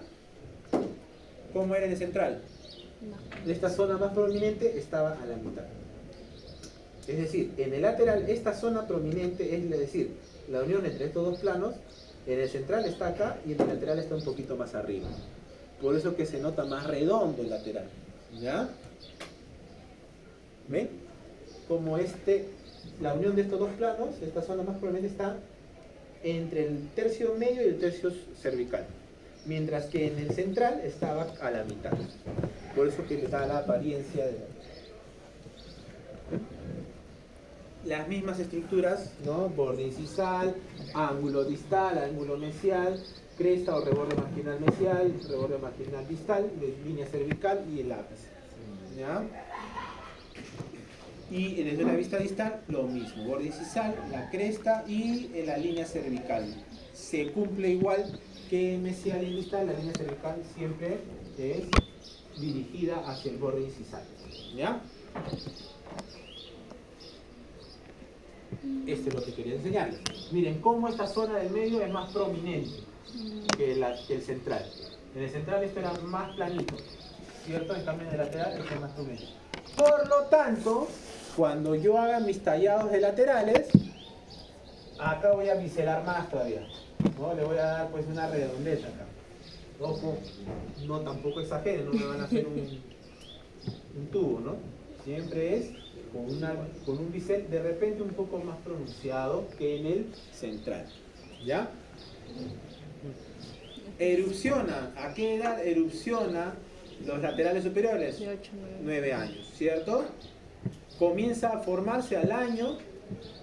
¿Cómo era en el central? Esta zona más prominente estaba a la mitad. Es decir, en el lateral, esta zona prominente, es decir, la unión entre estos dos planos, en el central está acá y en el lateral está un poquito más arriba. Por eso que se nota más redondo el lateral. ¿Ya? ¿Ven? Como la unión de estos dos planos, esta zona más prominente está entre el tercio medio y el tercio cervical. Mientras que en el central estaba a la mitad. Por eso que le da la apariencia de las mismas estructuras, ¿no? Borde incisal, ángulo distal, ángulo mesial, cresta o reborde marginal mesial, reborde marginal distal, línea cervical y el ápice. ¿Ya? Y desde la vista distal, lo mismo, borde incisal, la cresta y la línea cervical. Se cumple igual que mesial y distal, la línea cervical siempre es dirigida hacia el borde incisal. ¿Ya? Esto es lo que quería enseñarles. Miren cómo esta zona del medio es más prominente que el central. En el central esto era más planito, ¿cierto? En cambio en el lateral esto es más prominente. Por lo tanto, cuando yo haga mis tallados de laterales, acá voy a biselar más todavía, ¿no? Le voy a dar pues una redondeta acá. Ojo, no tampoco exageren, no me van a hacer un tubo, ¿no? Siempre es con un bisel de repente un poco más pronunciado que en el central. ¿Ya? Erupciona. ¿A qué edad erupciona los laterales superiores? De 8, 9 años, ¿cierto? Comienza a formarse al año,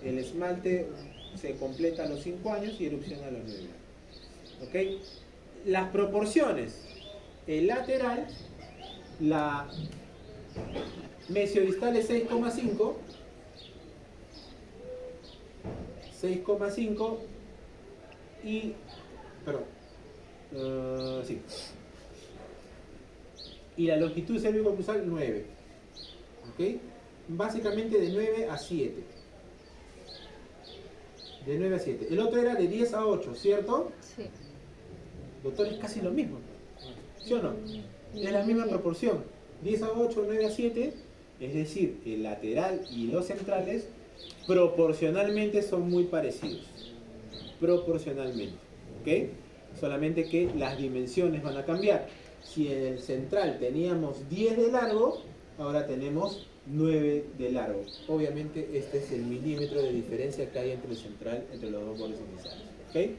el esmalte se completa a los 5 años y erupciona a los 9 años. ¿Ok? Las proporciones. El lateral, la mesiodistal es 6,5. 6,5 y... Perdón. Sí. Y la longitud cérvico-cruzal 9. ¿Ok? Básicamente de 9 a 7. De 9 a 7. El otro era de 10 a 8, ¿cierto? Sí. Doctor, es casi lo mismo. ¿Sí o no? Es la misma proporción. 10 a 8, 9 a 7. Es decir, el lateral y los centrales proporcionalmente son muy parecidos. Proporcionalmente. ¿Ok? Solamente que las dimensiones van a cambiar. Si en el central teníamos 10 de largo, ahora tenemos 9 de largo. Obviamente este es el milímetro de diferencia que hay entre el central, entre los dos bordes iniciales. ¿Ok?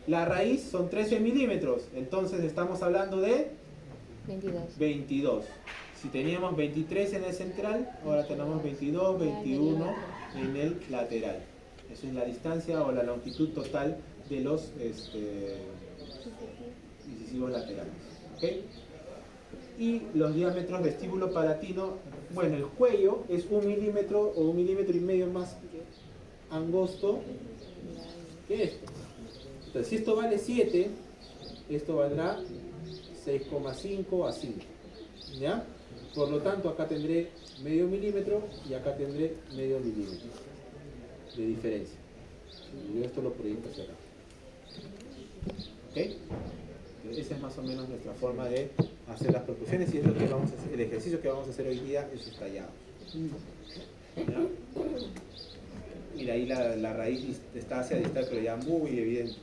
La raíz son 13 milímetros, entonces estamos hablando de 22. 22. Si teníamos 23 en el central, ahora tenemos 22, 21 en el lateral. Esa es la distancia o la longitud total de los incisivos laterales. ¿Ok? Y los diámetros vestíbulo palatino, bueno, el cuello es 1 milímetro o 1,5 milímetros más angosto que esto. Entonces, si esto vale 7, esto valdrá 6,5 a 5. ¿Ya? Por lo tanto, acá tendré medio milímetro y acá tendré medio milímetro de diferencia. Yo esto lo proyecto hacia acá. ¿Ok? Esa es más o menos nuestra forma de hacer las proporciones y es lo que vamos a hacer, el ejercicio que vamos a hacer hoy día en sus tallados. ¿Ya? Mira, ahí la raíz está hacia distal, pero ya muy evidente.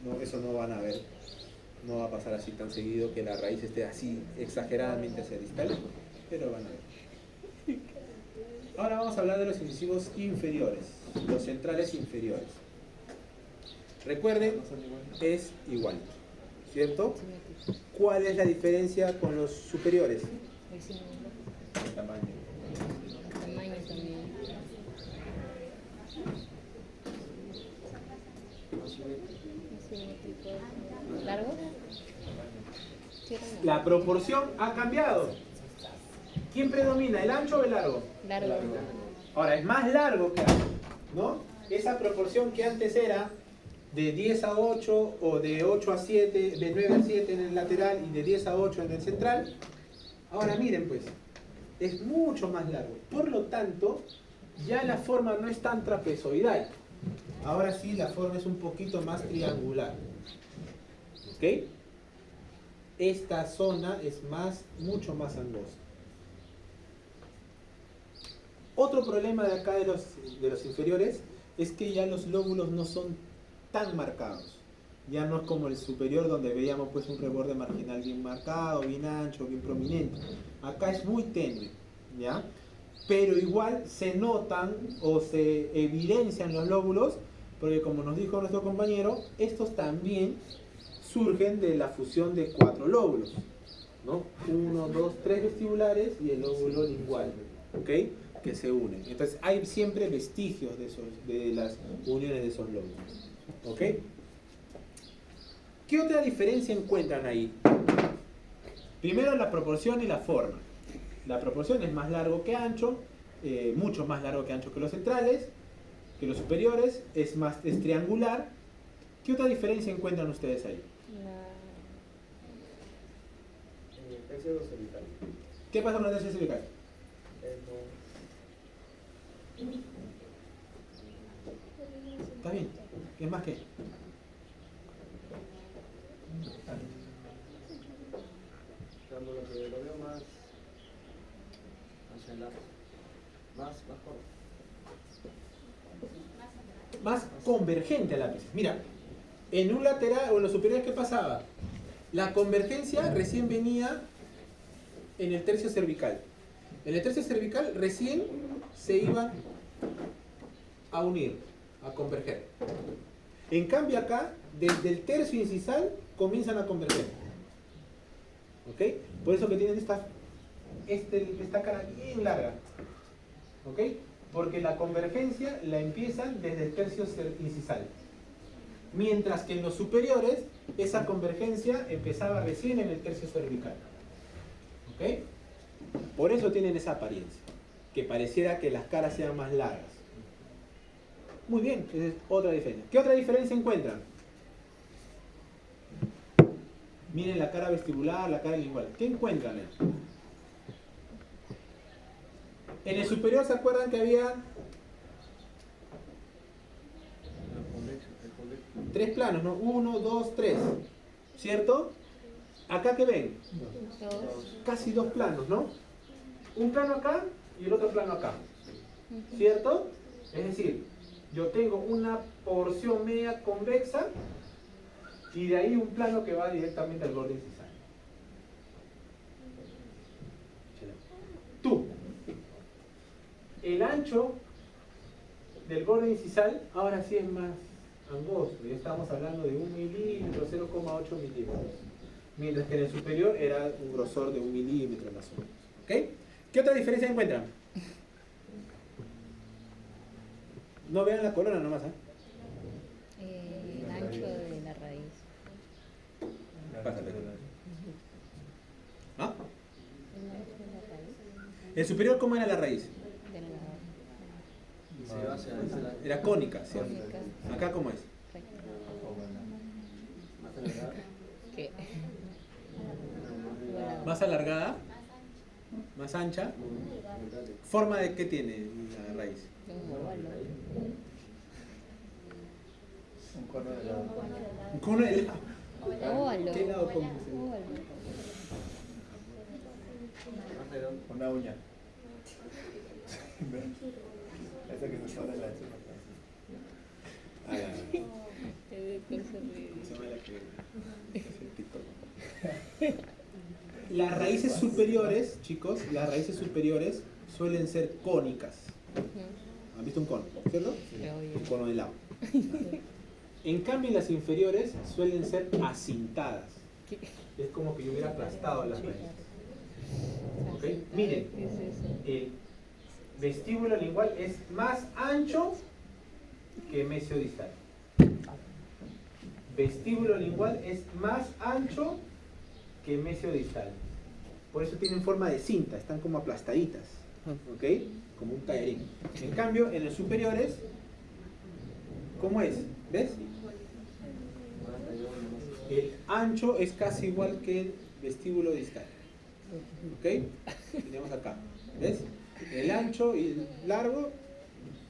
No, eso no van a ver. No va a pasar así tan seguido que la raíz esté así exageradamente hacia distal, pero van a ver. Ahora vamos a hablar de los incisivos inferiores, los centrales inferiores. Recuerden, es igual, ¿cierto? ¿Cuál es la diferencia con los superiores? El tamaño. Tamaño también. ¿Largo? Sí, no. La proporción ha cambiado. ¿Quién predomina, el ancho o el largo? Largo. Ahora, es más largo que ancho, ¿no? Esa proporción que antes era de 10 a 8 o de 8 a 7, de 9 a 7 en el lateral y de 10 a 8 en el central, ahora miren pues, es mucho más largo. Por lo tanto, ya la forma no es tan trapezoidal. Ahora sí, la forma es un poquito más triangular. ¿Ok? Esta zona es mucho más angosta. Otro problema de acá de los inferiores es que ya los lóbulos no son tan marcados. Ya no es como el superior donde veíamos pues un reborde marginal bien marcado, bien ancho, bien prominente. Acá es muy tenue, ¿ya? Pero igual se notan o se evidencian los lóbulos porque como nos dijo nuestro compañero, estos también surgen de la fusión de 4 lóbulos, ¿no? 1, 2, 3 vestibulares y el lóbulo lingual, ¿ok? Que se unen. Entonces hay siempre vestigios de las uniones de esos lóbulos, ¿ok? ¿Qué otra diferencia encuentran ahí? Primero la proporción y la forma. La proporción es más largo que ancho, mucho más largo que ancho que los centrales, que los superiores, es triangular. ¿Qué otra diferencia encuentran ustedes ahí? En el tercio cervical. ¿Qué pasa con el tercio cervical? Está bien. ¿Qué más que? Cuando lo veo más hacia el lado. Más corto. Más convergente al ápice. Mira, en un lateral o en los superiores, ¿qué pasaba? La convergencia recién venía en el tercio cervical. En el tercio cervical recién se iban a unir, a converger. En cambio acá, desde el tercio incisal comienzan a converger. ¿Ok? Por eso que tienen esta cara bien larga. ¿Ok? Porque la convergencia la empiezan desde el tercio incisal. Mientras que en los superiores, esa convergencia empezaba recién en el tercio cervical. ¿Ok? Por eso tienen esa apariencia, que pareciera que las caras sean más largas. Muy bien, esa es otra diferencia. ¿Qué otra diferencia encuentran? Miren la cara vestibular, la cara lingual. ¿Qué encuentran ahí? En el superior, ¿se acuerdan que había 3 planos, ¿no? 1, 2, 3. ¿Cierto? ¿Acá qué ven? Casi 2 planos, ¿no? Un plano acá y el otro plano acá. ¿Cierto? Es decir, yo tengo una porción media convexa y de ahí un plano que va directamente al borde incisal. Tú. El ancho del borde incisal ahora sí es más angosto. Ya estamos hablando de 1 milímetro, 0,8 milímetros. Mientras que en el superior era un grosor de 1 milímetro más o menos. ¿Ok? ¿Qué otra diferencia encuentran? No vean la corona nomás, ¿eh? El ancho de la raíz. Pásale. ¿Ah? El ancho de la raíz. ¿El superior cómo era la raíz? De la Era cónica, ¿cierto? cónica. ¿Acá cómo es? ¿Qué? Más alargada, más ancha. ¿Forma de qué tiene la raíz? Un óvalo. Un cono de helado. Un cono de helado. Óvalo. ¿Qué lado como? Óvalo. Una uña. Esa que se pone en la chima. Las raíces superiores, chicos, las raíces superiores suelen ser cónicas. ¿Han visto un cono? ¿Cierto? Un cono de helado. En cambio, las inferiores suelen ser acintadas. Es como que yo hubiera aplastado las raíces. ¿Ok? Miren, el vestíbulo lingual es más ancho que mesiodistal. Vestíbulo lingual es más ancho que mesiodistal. Por eso tienen forma de cinta, están como aplastaditas. ¿Ok? Como un tallarín. En cambio, en los superiores, ¿cómo es? ¿Ves? El ancho es casi igual que el vestíbulo distal. ¿Ok? Tenemos acá. ¿Ves? El ancho y el largo,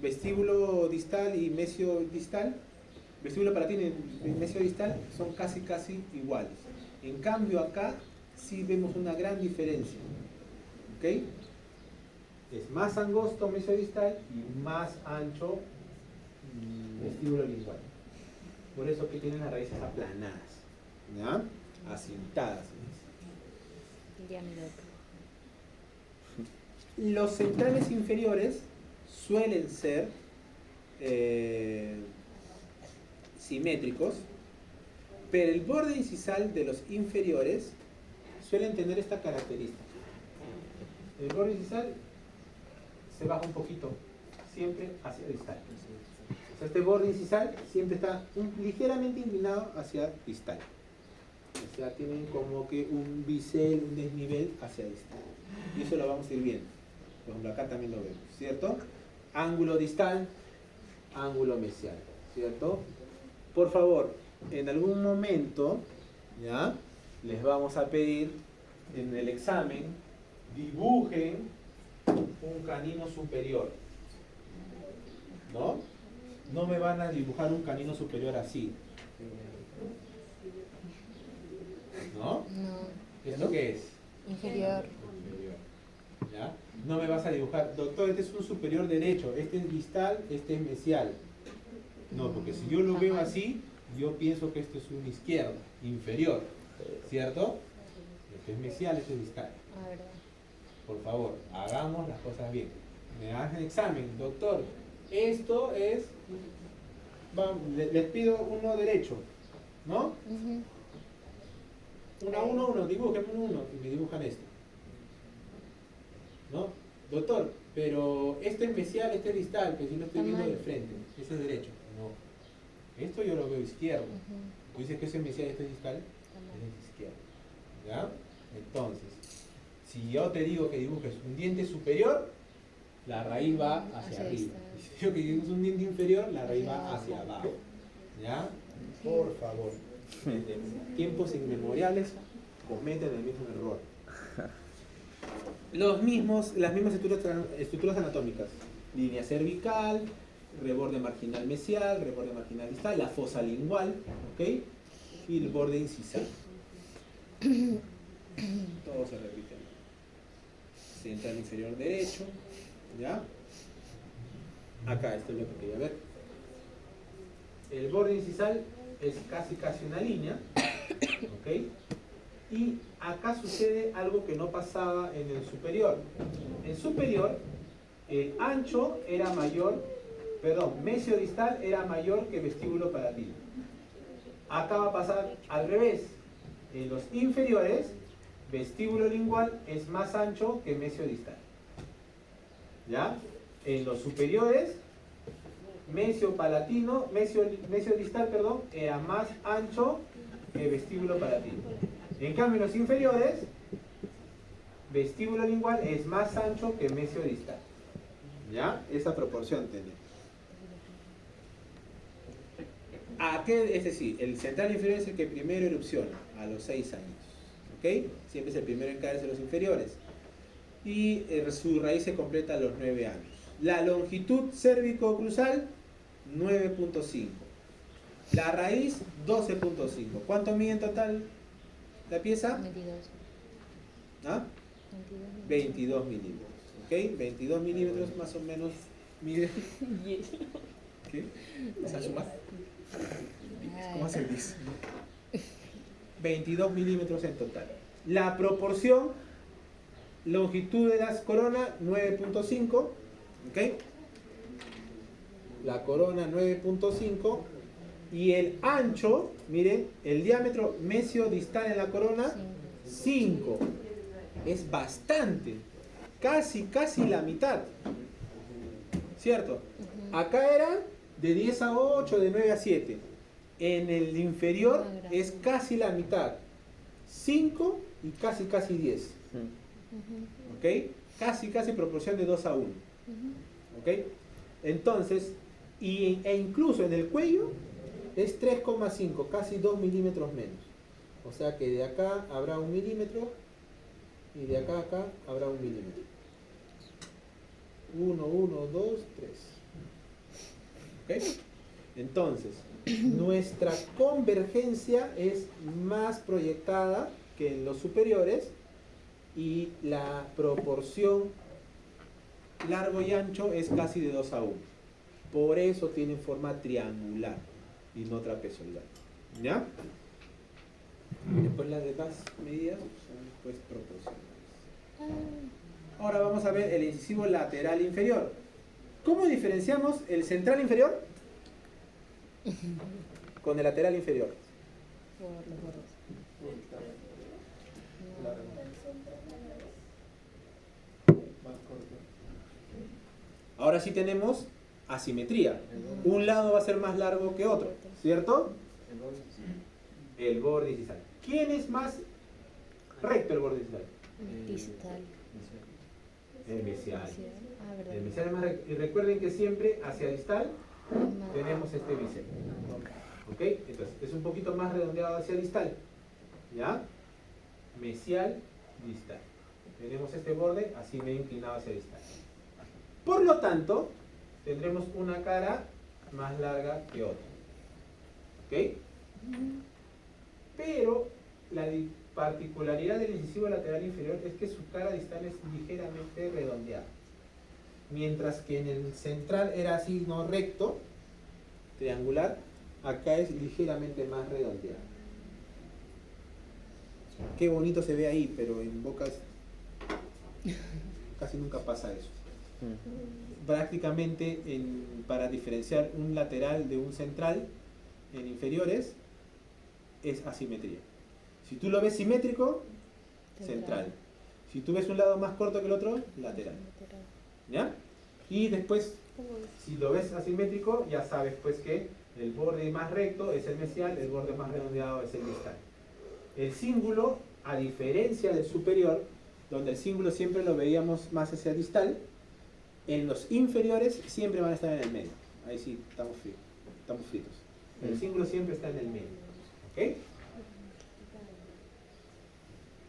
vestíbulo distal y mesiodistal, vestíbulo palatino y mesiodistal son casi iguales. En cambio acá sí vemos una gran diferencia. ¿Ok? Es más angosto mesiodistal y más ancho vestíbulo lingual. Por eso que tienen las raíces aplanadas, ¿ya? Acintadas. Ya me lo. Los centrales inferiores suelen ser simétricos, pero el borde incisal de los inferiores suelen tener esta característica. El borde incisal se baja un poquito, siempre hacia distal. O sea, este borde incisal siempre está ligeramente inclinado hacia distal. O sea, tienen como que un bisel, un desnivel hacia distal. Y eso lo vamos a ir viendo. Por ejemplo, acá también lo vemos, ¿cierto? Ángulo distal, ángulo mesial, ¿cierto? Por favor, en algún momento, ¿ya? Les vamos a pedir en el examen, dibujen un canino superior, ¿no? No me van a dibujar un canino superior así, ¿no? No, ¿Esto qué es? inferior. Inferior. ¿Ya? No me vas a dibujar, doctor, este es un superior derecho, este es distal, este es mesial. No, porque si yo lo veo así, yo pienso que este es un izquierdo, inferior, ¿cierto? Este es mesial, este es distal. Ah, verdad. Por favor, hagamos las cosas bien. Me hacen examen, doctor, esto es, les pido uno derecho, ¿no? Ujú. Uno, dibujen uno, y me dibujan esto. ¿No? Doctor, pero este es mesial, este es distal, que si lo estoy Está viendo mal. de frente, ese es derecho. No. Esto yo lo veo izquierdo. Ujú. Tú dices que ese es mesial, este es distal, Está mal. ese es izquierdo. ¿Ya? Entonces, si yo te digo que dibujes un diente superior, la raíz va hacia Hacia arriba. distal. Y si digo que dibujes un diente inferior, la raíz Hacia va abajo. hacia abajo. ¿Ya? Por favor. Desde tiempos inmemoriales cometen el mismo error. Las mismas estructuras anatómicas. Línea cervical, reborde marginal mesial, reborde marginal distal, la fosa lingual, ¿ok? Y el borde incisal. Todo se repite. Central inferior derecho, ¿ya? Acá, esto es lo que quería ver. El borde incisal es casi una línea, ¿ok? Y acá sucede algo que no pasaba en el superior. En superior, el ancho era mayor, mesiodistal era mayor que vestíbulo palatino. Acá va a pasar al revés. En los inferiores, vestíbulo lingual es más ancho que mesiodistal. ¿Ya? En los superiores, mesiodistal, era más ancho que vestíbulo palatino. En cambio, en los inferiores, vestíbulo lingual es más ancho que mesiodistal. ¿Ya? Esa proporción tenemos. Es decir, el central inferior es el que primero erupciona, a los 6 años. ¿Ok? Siempre es el primero en caerse los inferiores. Y su raíz se completa a los 9 años. La longitud cérvico-cruzal, 9.5. La raíz, 12.5. ¿Cuánto mide en total la pieza? 22. ¿Ah? 22. 22 milímetros. ¿Ok? 22 milímetros más o menos mide. ¿Qué? ¿Vas a sumar? ¿Cómo se dice? 22 milímetros en total. La proporción, longitud de las coronas, 9.5. ¿Ok? La corona 9.5. Y el ancho, miren, el diámetro mesiodistal en la corona, 5. Es bastante. Casi la mitad. ¿Cierto? Acá era de 10 a 8, de 9 a 7. En el inferior es casi la mitad. 5 y casi 10. ¿Ok? Casi proporción de 2 a 1. ¿Ok? Entonces, e incluso en el cuello es 3,5, casi 2 milímetros menos. O sea que de acá habrá 1 milímetro y de acá a acá habrá 1 milímetro. 1, 2, 3. ¿Ok? Entonces, nuestra convergencia es más proyectada que en los superiores y la proporción largo y ancho es casi de 2 a 1. Por eso tienen forma triangular y no trapezoidal. ¿Ya? Después las demás medidas son pues proporcionales. Ahora vamos a ver el incisivo lateral inferior. ¿Cómo diferenciamos el central inferior con el lateral inferior? Por los bordes. Más corto. Ahora sí tenemos asimetría. Un lado va a ser más largo que otro, ¿cierto? El borde incisal. ¿Quién es más recto el borde incisal? Distal. El mesial. Ah, verdad. El mesial es más recto. Y recuerden que siempre hacia distal Más- tenemos este bisel. ¿Ok? Entonces, es un poquito más redondeado hacia distal. ¿Ya? Mesial, distal. Tenemos este borde así medio inclinado hacia distal. Por lo tanto, tendremos una cara más larga que otra. ¿Ok? Pero la particularidad del incisivo lateral inferior es que su cara distal es ligeramente redondeada. Mientras que en el central era así, no recto, triangular, acá es ligeramente más redondeado. Qué bonito se ve ahí, pero en bocas casi nunca pasa eso. Prácticamente para diferenciar un lateral de un central en inferiores es asimetría. Si tú lo ves simétrico, central. Si tú ves un lado más corto que el otro, lateral. ¿Ya? Y después, si lo ves asimétrico, ya sabes pues que el borde más recto es el mesial, el borde más redondeado es el distal. El cíngulo, a diferencia del superior, donde el cíngulo siempre lo veíamos más hacia distal, en los inferiores siempre van a estar en el medio. Ahí sí, estamos fritos. El cíngulo siempre está en el medio. ¿Ok?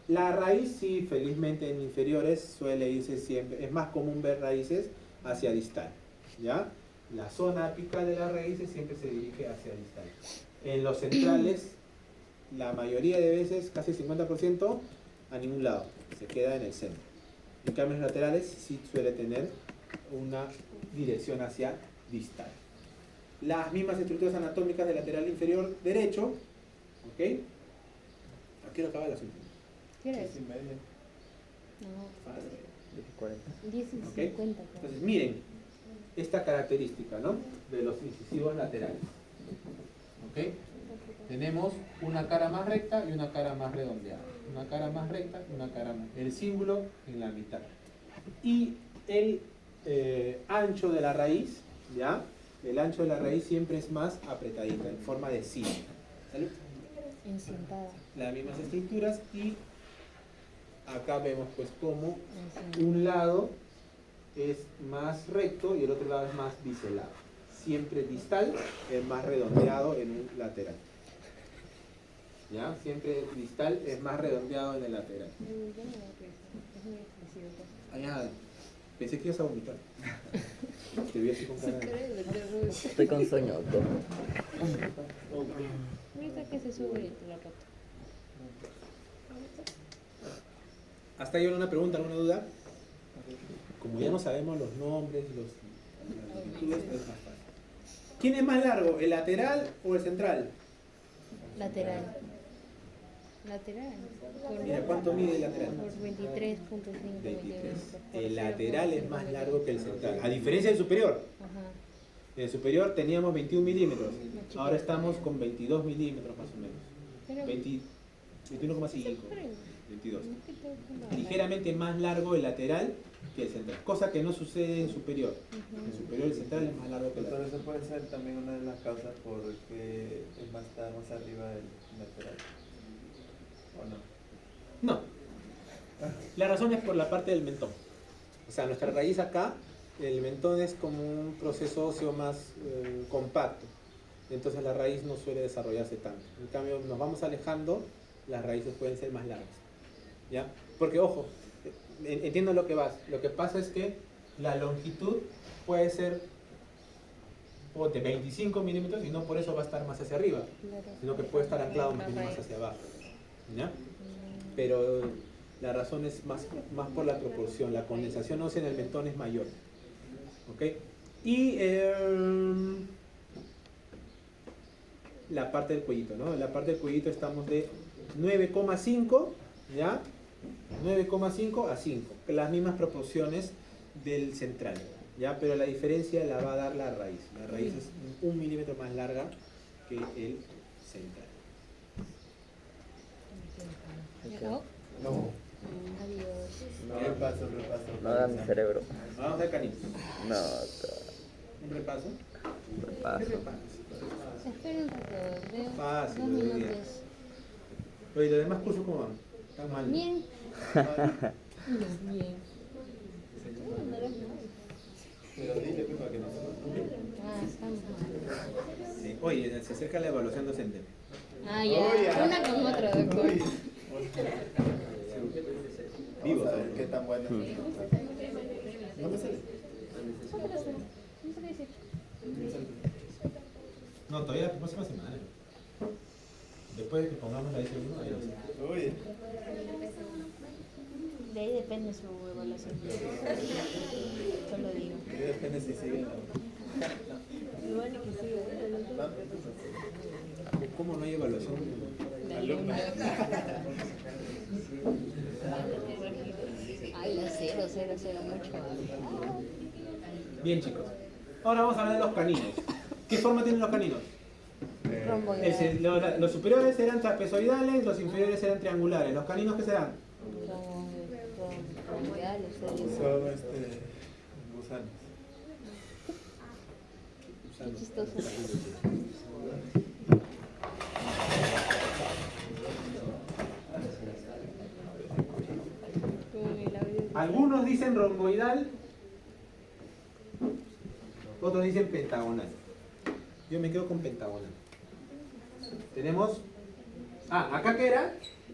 La raíz, sí, felizmente en inferiores suele irse siempre, es más común ver raíces hacia distal. ¿Ya? La zona apical de las raíces siempre se dirige hacia distal. En los centrales, la mayoría de veces, casi el 50%, a ningún lado, se queda en el centro. En cambio, en los laterales sí suele tener una dirección hacia distal. Las mismas estructuras anatómicas del lateral inferior derecho, ¿ok? ¿A qué hora acaba el asunto? ¿Qué hora es? 10:30. No, 10:50. ¿Ok? Entonces, miren esta característica, ¿no? De los incisivos laterales. ¿Ok? Tenemos una cara más recta y una cara más redondeada. Una cara más recta y una cara más. El cíngulo en la mitad. Y el ancho de la raíz, ¿ya? El ancho de la raíz siempre es más apretadita, en forma de silla. ¿Sale? Encintada. Las mismas estructuras y acá vemos pues cómo Encintada. un lado es más recto y el otro lado es más biselado. Siempre distal es más redondeado en un lateral. ¿Ya? Siempre distal es más redondeado en el lateral. Yo no me da risa. Es muy expresivo. Allá, pensé que ibas a vomitar. Te vi así con cara de... Estoy con sueño, doctor. Ahorita que se sube la foto. ¿Hasta ahí alguna pregunta, alguna duda? Como ya no sabemos los nombres, las longitudes, es más fácil. ¿Quién es más largo, el lateral o el central? Lateral. Lateral. Mira, ¿cuánto mide el lateral? Por 23.5. 23. El lateral es más largo que el central, a diferencia del superior. Ajá. En el superior teníamos 21 milímetros, ahora estamos con 22 milímetros más o menos. Pero 21,5, 22. más que todo con la- Ligeramente más largo el lateral que el central, cosa que no sucede en superior. En superior el central es más largo que el Doctor, lateral. eso puede ser también una de las causas por que está más arriba del lateral. ¿O no? No. La razón es por la parte del mentón. O sea, nuestra raíz acá, el mentón es como un proceso óseo más compacto. Entonces la raíz no suele desarrollarse tanto. En cambio, nos vamos alejando, las raíces pueden ser más largas. ¿Ya? Porque, ojo, entiendo lo que vas. Lo que pasa es que la longitud puede ser de 25 milímetros y no por eso va a estar más hacia arriba, Claro. sino que puede estar anclado La más raíz. hacia abajo. ¿Ya? Pero la razón es más por la proporción. La condensación ósea en el mentón es mayor. ¿Ok? Y la parte del cuellito, ¿no? En la parte del cuellito estamos de 9,5, ¿ya? 9,5 a 5, las mismas proporciones del central, ¿ya? Pero la diferencia la va a dar la raíz. La raíz es 1 milímetro más larga que el central. ¿Llegó? No. Adiós. Repaso. No haga mi cerebro. Vamos a hacer caninos. No, doctor. Un repaso. ¿Qué Repaso. repaso? Espera un rato. Veo Fácil, 2 hoy día. minutos. Oye, ¿los demás cursos cómo van? ¿Están mal? Bien. Mal. Bien. Pero dile pues, para que no se Ah, estamos. Sí. Oye, se acerca la evaluación docente. Ah, ya. Una con otra, doctor. Vivos, Vamos a ver ¿eh? qué tan buena es. ¿No te sale? No, todavía la próxima semana. Después de que pongamos la S1, ahí lo Uy, De ahí depende su evaluación. Solo digo. y depende si siguen. Bueno, que sí. ¿Cómo no hay evaluación? Ay, la cero, mucho. Bien, chicos. Ahora vamos a hablar de los caninos. ¿Qué forma tienen los caninos? Romboidal. Los superiores eran trapezoidales, los inferiores eran triangulares. ¿Los caninos qué serán? Romboidales, ustedes. Son gusanos. Qué chistoso. Algunos dicen romboidal, otros dicen pentagonal. Yo me quedo con pentagonal. Tenemos... Ah, acá que era,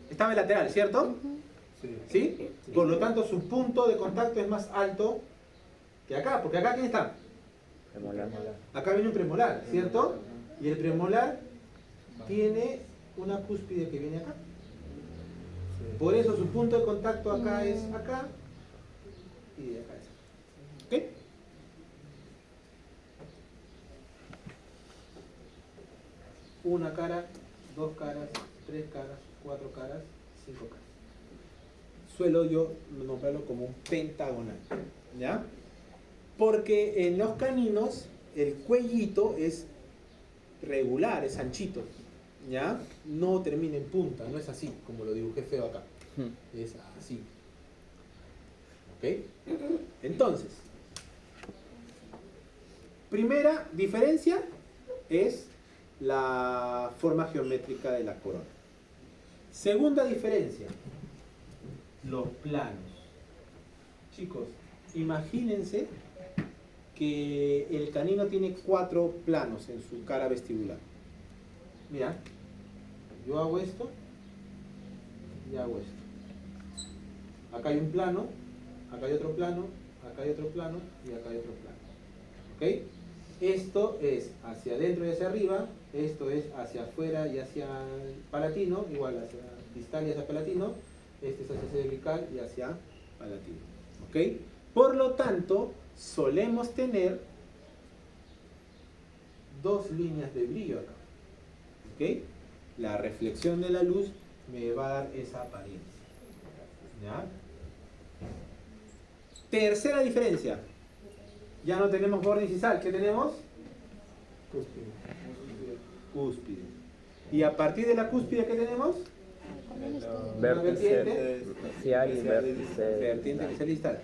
estaba el lateral, ¿cierto? Sí. ¿Sí? Por lo tanto, su punto de contacto es más alto que acá, porque acá ¿quién está? Premolar. Acá viene un premolar, ¿cierto? Y el premolar tiene una cúspide que viene acá. Por eso su punto de contacto acá es acá y de acá es acá. ¿Ok? Una cara, dos caras, tres caras, cuatro caras, cinco caras. Suelo yo nombrarlo como un pentagonal. ¿Ya? Porque en los caninos el cuellito es regular, es anchito. ¿Ya? No termina en punta, no es así, como lo dibujé feo acá. Es así. ¿Ok? Entonces, primera diferencia es la forma geométrica de la corona. Segunda diferencia, los planos. Chicos, imagínense que el canino tiene 4 planos en su cara vestibular. Mira, yo hago esto y hago esto. Acá hay un plano, acá hay otro plano, acá hay otro plano y acá hay otro plano. ¿Ok? Esto es hacia adentro y hacia arriba, esto es hacia afuera y hacia el palatino, igual hacia distal y hacia palatino, este es hacia cervical y hacia palatino. ¿Ok? Por lo tanto, solemos tener 2 líneas de brillo acá. ¿Ok? La reflexión de la luz me va a dar esa apariencia. ¿Ya? Tercera diferencia. Ya no tenemos borde incisal. ¿Qué tenemos? Cúspide. Y a partir de la cúspide, ¿qué tenemos? Vértice facial y vértice Vertiente distal. facial y distal.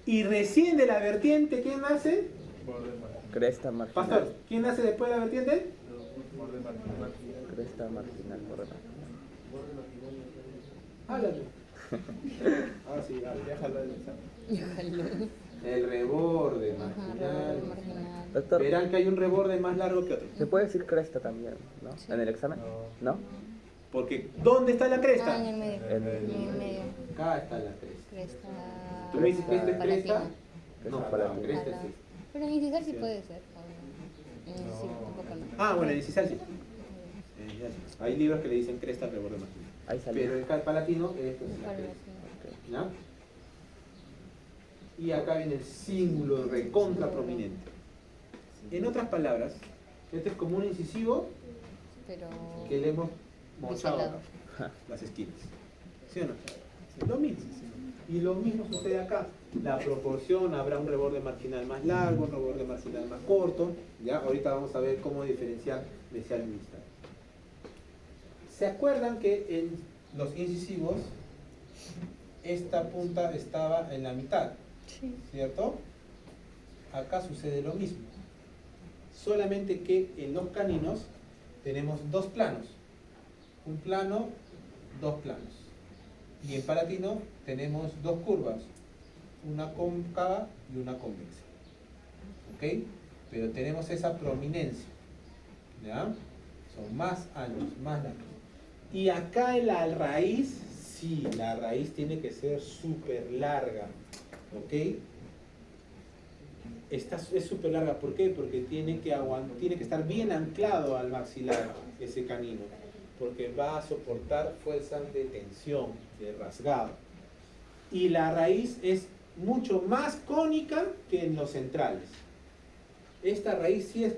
Y recién de la vertiente, ¿quién nace? Cresta marginal. Pastor, ¿quién nace después de la vertiente? Cresta marginal, borde marginal. Háblalo. Ah, sí, háblalo. Déjalo del examen. El reborde Ajá, marginal. marginal. Doctor, Verán que hay un reborde más largo que otro. ¿se puede decir cresta también, no? Sí. ¿En el examen? ¿No? Porque, ¿dónde está la Ah, en cresta? el medio. En En el medio. Acá está la cresta. Cresta. ¿Tú me dices que esta es cresta? Palatina. No, Cresta la palatina. cresta es esta. Pero en incisal sí puede ser. En incisal tampoco no. Ah, bueno, en incisal sí. Ya sí. Hay libros que le dicen cresta al reborde marginal. Ahí salió. Pero el palatino, esto es la Palatina. cresta. ¿Ya? Y acá viene el símbolo recontra prominente. En otras palabras, este es como un incisivo Pero. que le hemos mochado Biselado. acá, las esquinas. ¿Sí o no? Lo mismo. Y lo mismo sucede acá. La proporción, habrá un reborde marginal más largo, un reborde marginal más corto. ¿Ya? Ahorita vamos a ver cómo diferenciar mesial y distal. ¿Se acuerdan que en los incisivos esta punta estaba en la mitad? Sí. ¿Cierto? Acá sucede lo mismo. Solamente que en los caninos tenemos 2 planos. Un plano, 2 planos. Y en palatino tenemos 2 curvas. Una cóncava y una convexa. ¿ok? Pero tenemos esa prominencia, ¿ya? Son más anchos, más largos. Y acá en la raíz, sí, la raíz tiene que ser súper larga, ¿ok? Esta es súper larga, ¿por qué? Porque tiene que estar bien anclado al maxilar ese canino, porque va a soportar fuerzas de tensión, de rasgado. Y la raíz es mucho más cónica que en los centrales. Esta raíz sí es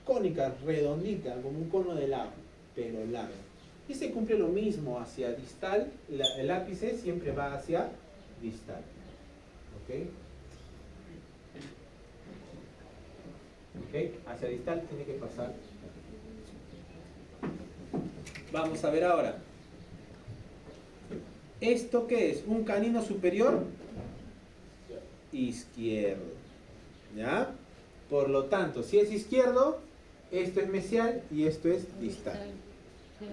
cónica, redondita, como un cono de helado, pero larga. Y se cumple lo mismo hacia distal, el ápice siempre va hacia distal. ¿Ok? ¿Ok? Hacia distal tiene que pasar. Vamos a ver ahora. ¿Esto qué es? ¿Un canino superior? Izquierdo. ¿Ya? Por lo tanto, si es izquierdo, esto es mesial y esto es distal.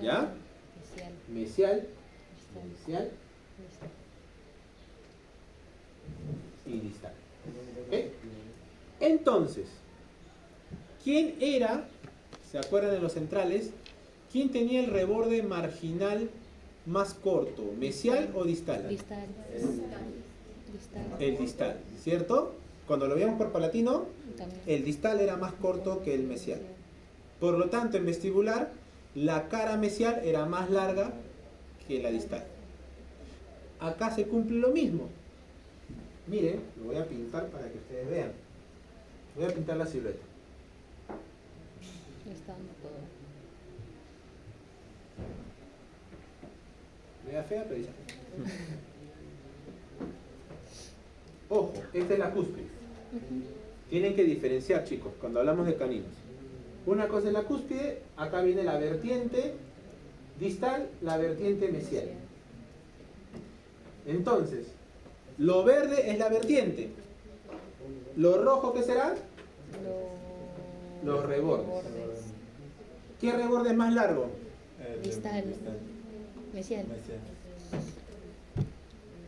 ¿Ya? Mesial, mesial y distal. ¿Ok? Entonces, ¿quién era, se acuerdan de los centrales, quién tenía el reborde marginal más corto, mesial o distal? Distal. El distal, ¿cierto? Cuando lo veíamos por palatino, También. el distal era más corto que el mesial. Por lo tanto, en vestibular, la cara mesial era más larga que la distal. Acá se cumple lo mismo. Miren, lo voy a pintar para que ustedes vean. Voy a pintar la silueta. Está dando todo. Media fea, pero dice. Ojo, esta es la cúspide. Tienen que diferenciar, chicos, cuando hablamos de caninos. Una cosa es la cúspide, acá viene la vertiente distal, la vertiente mesial. Entonces, lo verde es la vertiente. Lo rojo, ¿qué será? Los rebordes. ¿Qué reborde es más largo? Distal. Mesial.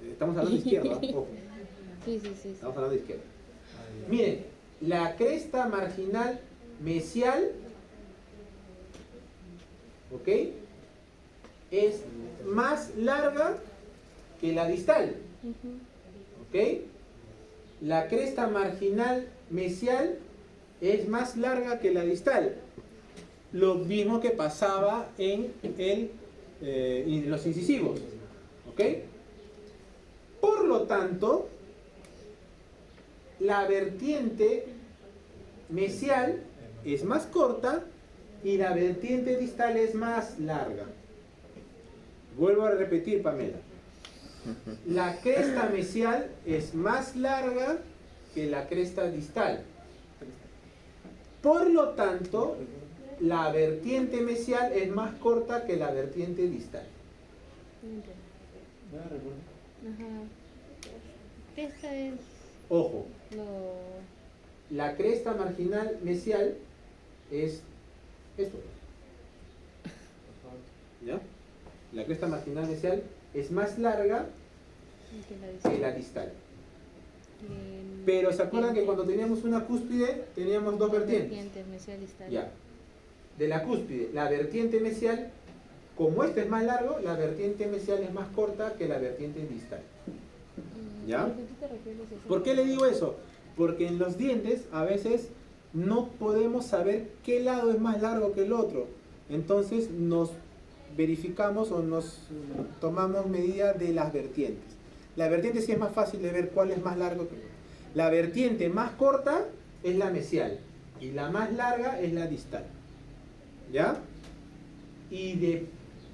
Estamos hablando de izquierda, ojo. Sí, sí, sí. Estamos hablando de izquierda. Miren, la cresta marginal mesial, ¿ok? Es más larga que la distal, ¿ok? La cresta marginal mesial es más larga que la distal. Lo mismo que pasaba en los incisivos, ¿ok? Por lo tanto, la vertiente mesial es más corta y la vertiente distal es más larga. Vuelvo a repetir, Pamela. La cresta mesial es más larga que la cresta distal. Por lo tanto, la vertiente mesial es más corta que la vertiente distal. Ajá. Esta es Ojo, lo... la cresta marginal mesial es esto. ¿Ya? La cresta marginal mesial es más larga que la distal. Pero ¿se acuerdan que cuando teníamos una cúspide teníamos dos vertientes? Mesial, distal. Ya. De la cúspide, la vertiente mesial, como este es más largo, la vertiente mesial es más corta que la vertiente distal. ¿Ya? ¿A qué te refieres eso? ¿Por qué le digo eso? Porque en los dientes a veces no podemos saber qué lado es más largo que el otro. Entonces nos verificamos o nos tomamos medida de las vertientes. La vertiente sí es más fácil de ver cuál es más largo que el otro. La vertiente más corta es la mesial y la más larga es la distal. ¿Ya? Y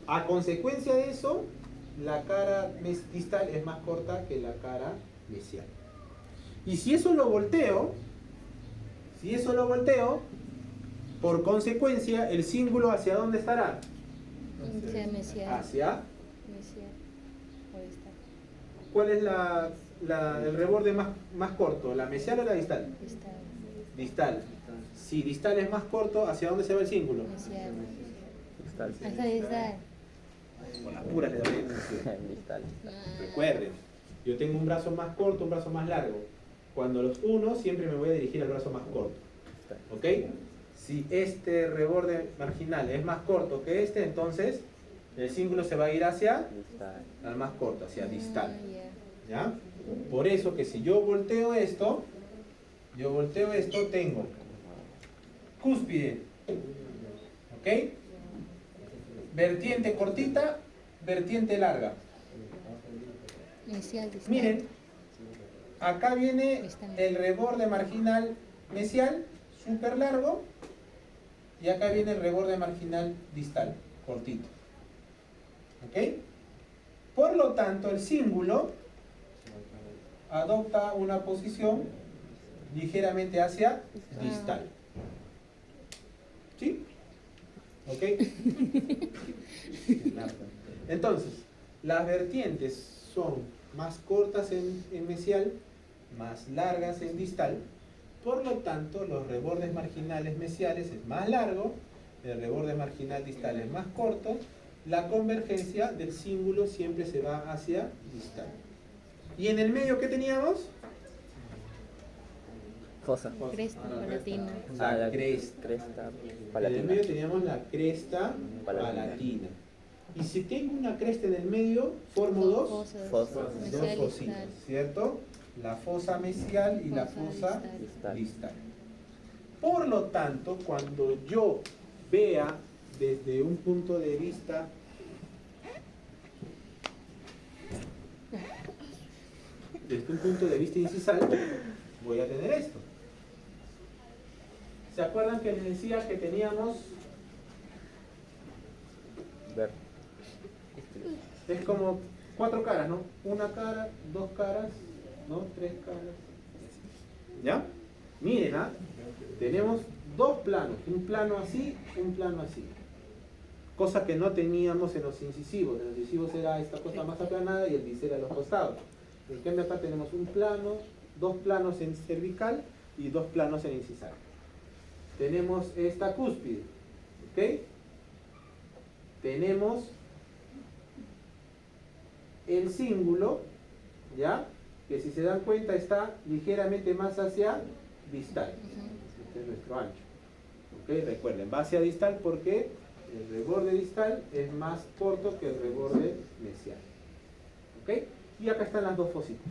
a consecuencia de eso, la cara distal es más corta que la cara mesial. Y si eso lo volteo, por consecuencia, el cíngulo ¿hacia dónde estará? Hacia mesial. Hacia. Mesial. O distal. ¿Cuál es el reborde más corto? ¿La mesial o la distal? Distal. Distal. Si distal es más corto, ¿hacia dónde se va el cíngulo? Mesial. Distal. Hasta distal. Con las puras le doy Distal. Recuerden, yo tengo un brazo más corto, un brazo más largo. Cuando los uno, siempre me voy a dirigir al brazo más corto. ¿Ok? Si este reborde marginal es más corto que este, entonces el cíngulo se va a ir hacia Distal. al más corto, hacia distal. Ya. ¿Ya? Por eso que si yo volteo esto, tengo cúspide, ¿ok? Vertiente cortita, vertiente larga. Inicial, distal. Miren, acá viene Distal. el reborde marginal mesial, súper largo, y acá viene el reborde marginal distal, cortito. ¿Ok? Por lo tanto, el cíngulo adopta una posición ligeramente hacia distal. ¿Sí? ¿Ok? Entonces, las vertientes son más cortas en mesial, más largas en distal. Por lo tanto, los rebordes marginales mesiales es más largo, el reborde marginal distal es más corto. La convergencia del cíngulo siempre se va hacia distal. ¿Y en el medio qué teníamos? Fosa. Cresta, palatina. La cresta. Cresta En el palatina. medio teníamos la cresta Palatina. palatina. Y si tengo una cresta en el medio, formo dos Fosas. Fosas. Mesial, fositas, distal. ¿cierto? La fosa mesial y la Fosa fosa distal. distal. Por lo tanto, cuando yo vea desde un punto de vista incisal, voy a tener esto. ¿Se acuerdan que les decía que teníamos, Ver. es como cuatro caras, ¿no? Una cara, dos caras, ¿no? Tres caras. ¿Ya? Miren, ¿ah? Tenemos dos planos, un plano así, un plano así. Cosa que no teníamos en los incisivos. En los incisivos era esta cosa más aplanada y el bisel a los costados. En cambio acá tenemos un plano, dos planos en cervical y dos planos en incisal. Tenemos esta cúspide, ¿ok? Tenemos el cíngulo, ¿ya? Que si se dan cuenta está ligeramente más hacia distal. Este es nuestro ancho. ¿Ok? Recuerden, va hacia distal porque el reborde distal es más corto que el reborde mesial. ¿Ok? Y acá están las dos fositas.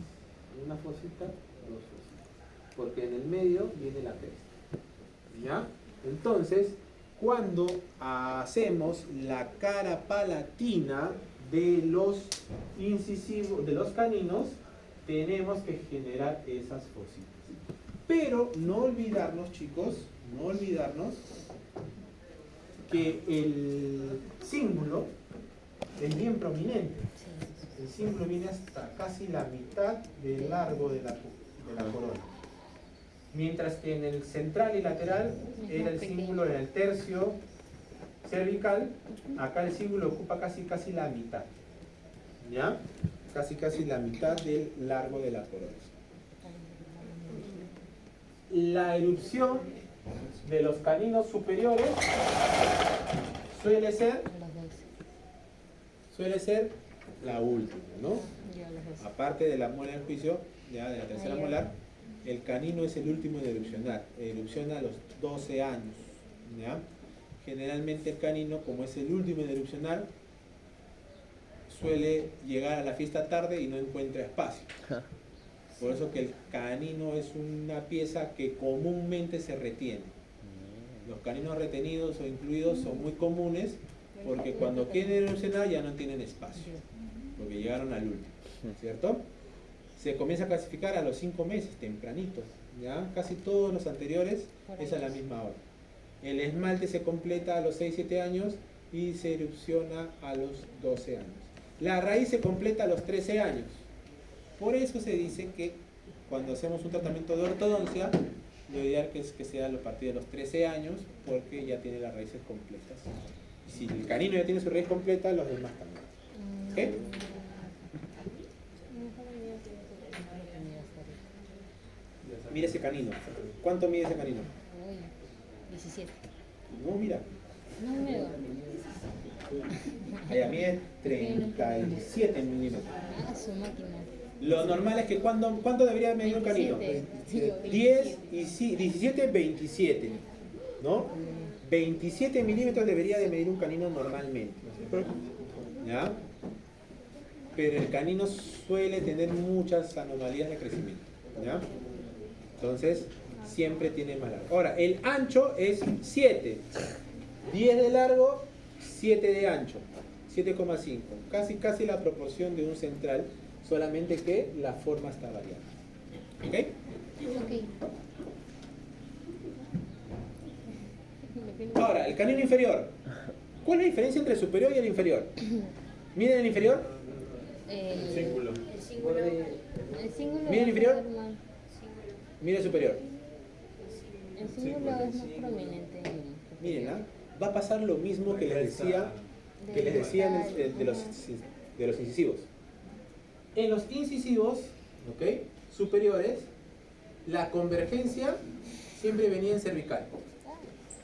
Una fosita, dos fositas. Porque en el medio viene la cresta. ¿Ya? Entonces, cuando hacemos la cara palatina de los incisivos, de los caninos, tenemos que generar esas fositas. Pero no olvidarnos, chicos, no olvidarnos que el cíngulo es bien prominente. El cíngulo viene hasta casi la mitad del largo de la corona. Mientras que en el central y lateral era el cíngulo en el tercio cervical, acá el cíngulo ocupa casi la mitad. ¿Ya? Casi la mitad del largo de la corona. La erupción de los caninos superiores suele ser la última, ¿no? Ya los dos. Aparte de la muela en juicio, ya de la tercera ya. molar, el canino es el último en erupcionar. Erupciona a los 12 años, ¿ya? Generalmente el canino, como es el último en erupcionar, suele llegar a la fiesta tarde y no encuentra espacio. Por eso que el canino es una pieza que comúnmente se retiene. Los caninos retenidos o incluidos son muy comunes porque cuando quieren erupcionar ya no tienen espacio, porque llegaron al último, ¿cierto? Se comienza a clasificar a los 5 meses, tempranito, ¿ya? Casi todos los anteriores es a la misma hora. El esmalte se completa a los 6-7 años y se erupciona a los 12 años. La raíz se completa a los 13 años. Por eso se dice que cuando hacemos un tratamiento de ortodoncia, lo ideal es que sea a partir de los 13 años, porque ya tiene las raíces completas. Si el canino ya tiene su raíz completa, los demás también. ¿Ok? Mira ese canino. ¿Cuánto mide ese canino? Uy, 17. No, mira. No me veo. Allá mide 37 milímetros. Ah, su máquina. Lo normal es que ¿cuánto debería medir un canino? 10 y 17, 27, ¿no? 27 milímetros debería de medir un canino normalmente, ¿ya? Pero el canino suele tener muchas anomalías de crecimiento, ¿ya? Entonces, siempre tiene más largo. Ahora, el ancho es 7, 10 de largo, 7 de ancho, 7,5, casi la proporción de un central, solamente que la forma está variada. ¿Ok? Ahora, el canino inferior. ¿Cuál es la diferencia entre el superior y el inferior? ¿Miden el inferior? El Círculo. El cíngulo. ¿Mide el inferior? es más- Mide el superior. El cíngulo es más prominente. en el Miren, superior. va a pasar lo mismo que les decía de los incisivos. En los incisivos, ¿ok?, superiores, la convergencia siempre venía en cervical,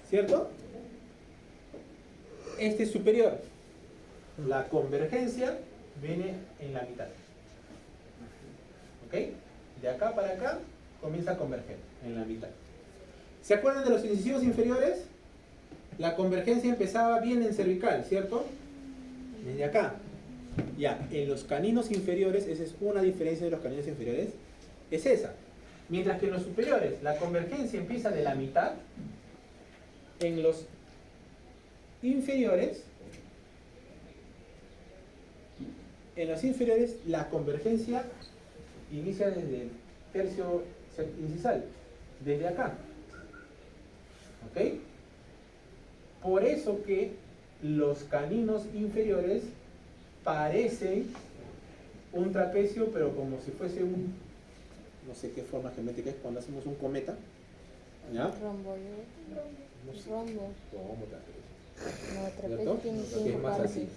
¿cierto? Este es superior. La convergencia viene en la mitad. ¿Ok? De acá para acá comienza a converger en la mitad. ¿Se acuerdan de los incisivos inferiores? La convergencia empezaba bien en cervical, ¿cierto? Desde acá. Ya, en los caninos inferiores, esa es una diferencia de los caninos inferiores, es esa. Mientras que en los superiores la convergencia empieza de la mitad, en los inferiores, la convergencia inicia desde el tercio incisal, desde acá. ¿Ok? Por eso que los caninos inferiores parecen un trapecio, pero como si fuese un, no sé qué forma geométrica es cuando hacemos un cometa, ¿ya? Romboide. No sé. Rombo. Como trapecio, No, trapecio ¿cierto? tiene Que es 5 más partes. así,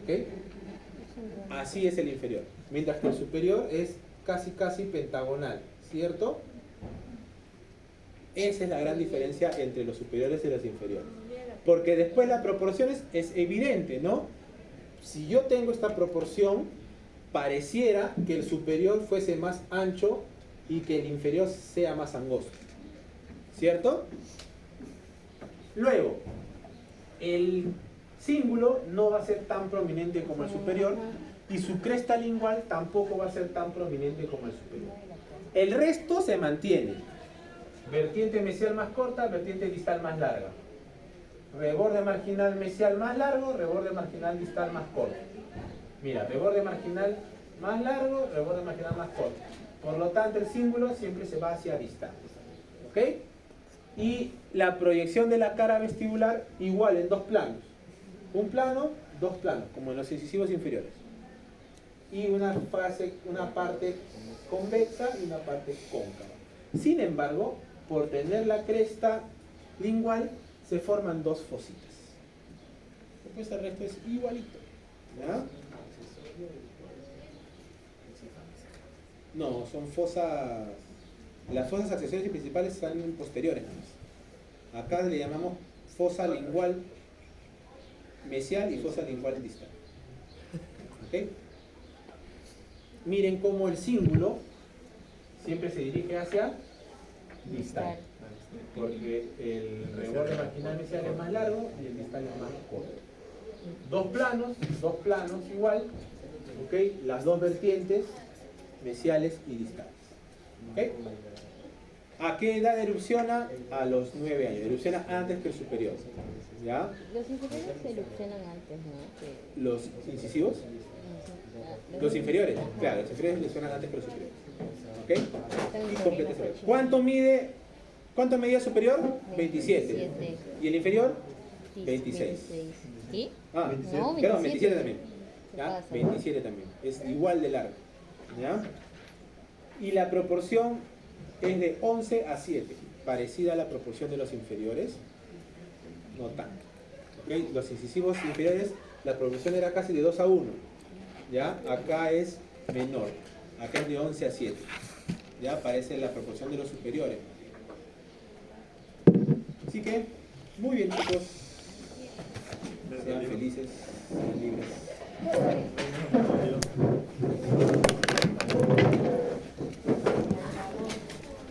¿ok? Es un rombo. Así es el inferior, mientras que el superior es casi pentagonal, ¿cierto? Esa es la gran diferencia entre los superiores y los inferiores. Porque después la proporción es evidente, ¿no? Si yo tengo esta proporción, pareciera que el superior fuese más ancho y que el inferior sea más angosto, ¿cierto? Luego, el cíngulo no va a ser tan prominente como el superior y su cresta lingual tampoco va a ser tan prominente como el superior. El resto se mantiene. Vertiente mesial más corta, vertiente distal más larga. Reborde marginal mesial más largo, reborde marginal distal más corto. Mira, reborde marginal más largo, reborde marginal más corto. Por lo tanto, el cíngulo siempre se va hacia distal. ¿Ok? Y la proyección de la cara vestibular igual en dos planos. Un plano, dos planos, como en los incisivos inferiores. Y una parte convexa y una parte cóncava. Sin embargo, por tener la cresta lingual, se forman dos fositas. Después el resto es igualito. ¿Ya? No, son fosas. Las fosas accesorias y principales están posteriores. Acá le llamamos fosa lingual mesial y fosa lingual distal. ¿Ok? Miren cómo el cíngulo siempre se dirige hacia distal. Porque el reborde marginal mesial es más largo y el distal es más corto. Dos planos igual, ¿ok? Las dos vertientes mesiales y distales. ¿Ok? ¿A qué edad erupciona? A los 9 años. Erupciona antes que el superior. ¿Ya? Los inferiores se erupcionan antes, ¿no? Que- Los incisivos. Los inferiores. Claro, los inferiores erupcionan antes que los superiores. ¿Ok? Y complete. ¿Cuánto medía el superior? 27. 27. ¿Y el inferior? 26. 26. ¿Sí? Ah, No, perdón, 27 27 también. ¿Qué ¿Ya? pasa? 27 también. Es igual de largo. ¿Ya? Y la proporción es de 11 a 7. Parecida a la proporción de los inferiores. No tanto. ¿Ok? Los incisivos inferiores, la proporción era casi de 2 a 1. ¿Ya? Acá es menor. Acá es de 11 a 7. ¿Ya? Parece la proporción de los superiores. Así que, muy bien, chicos. Sean felices, sean libres.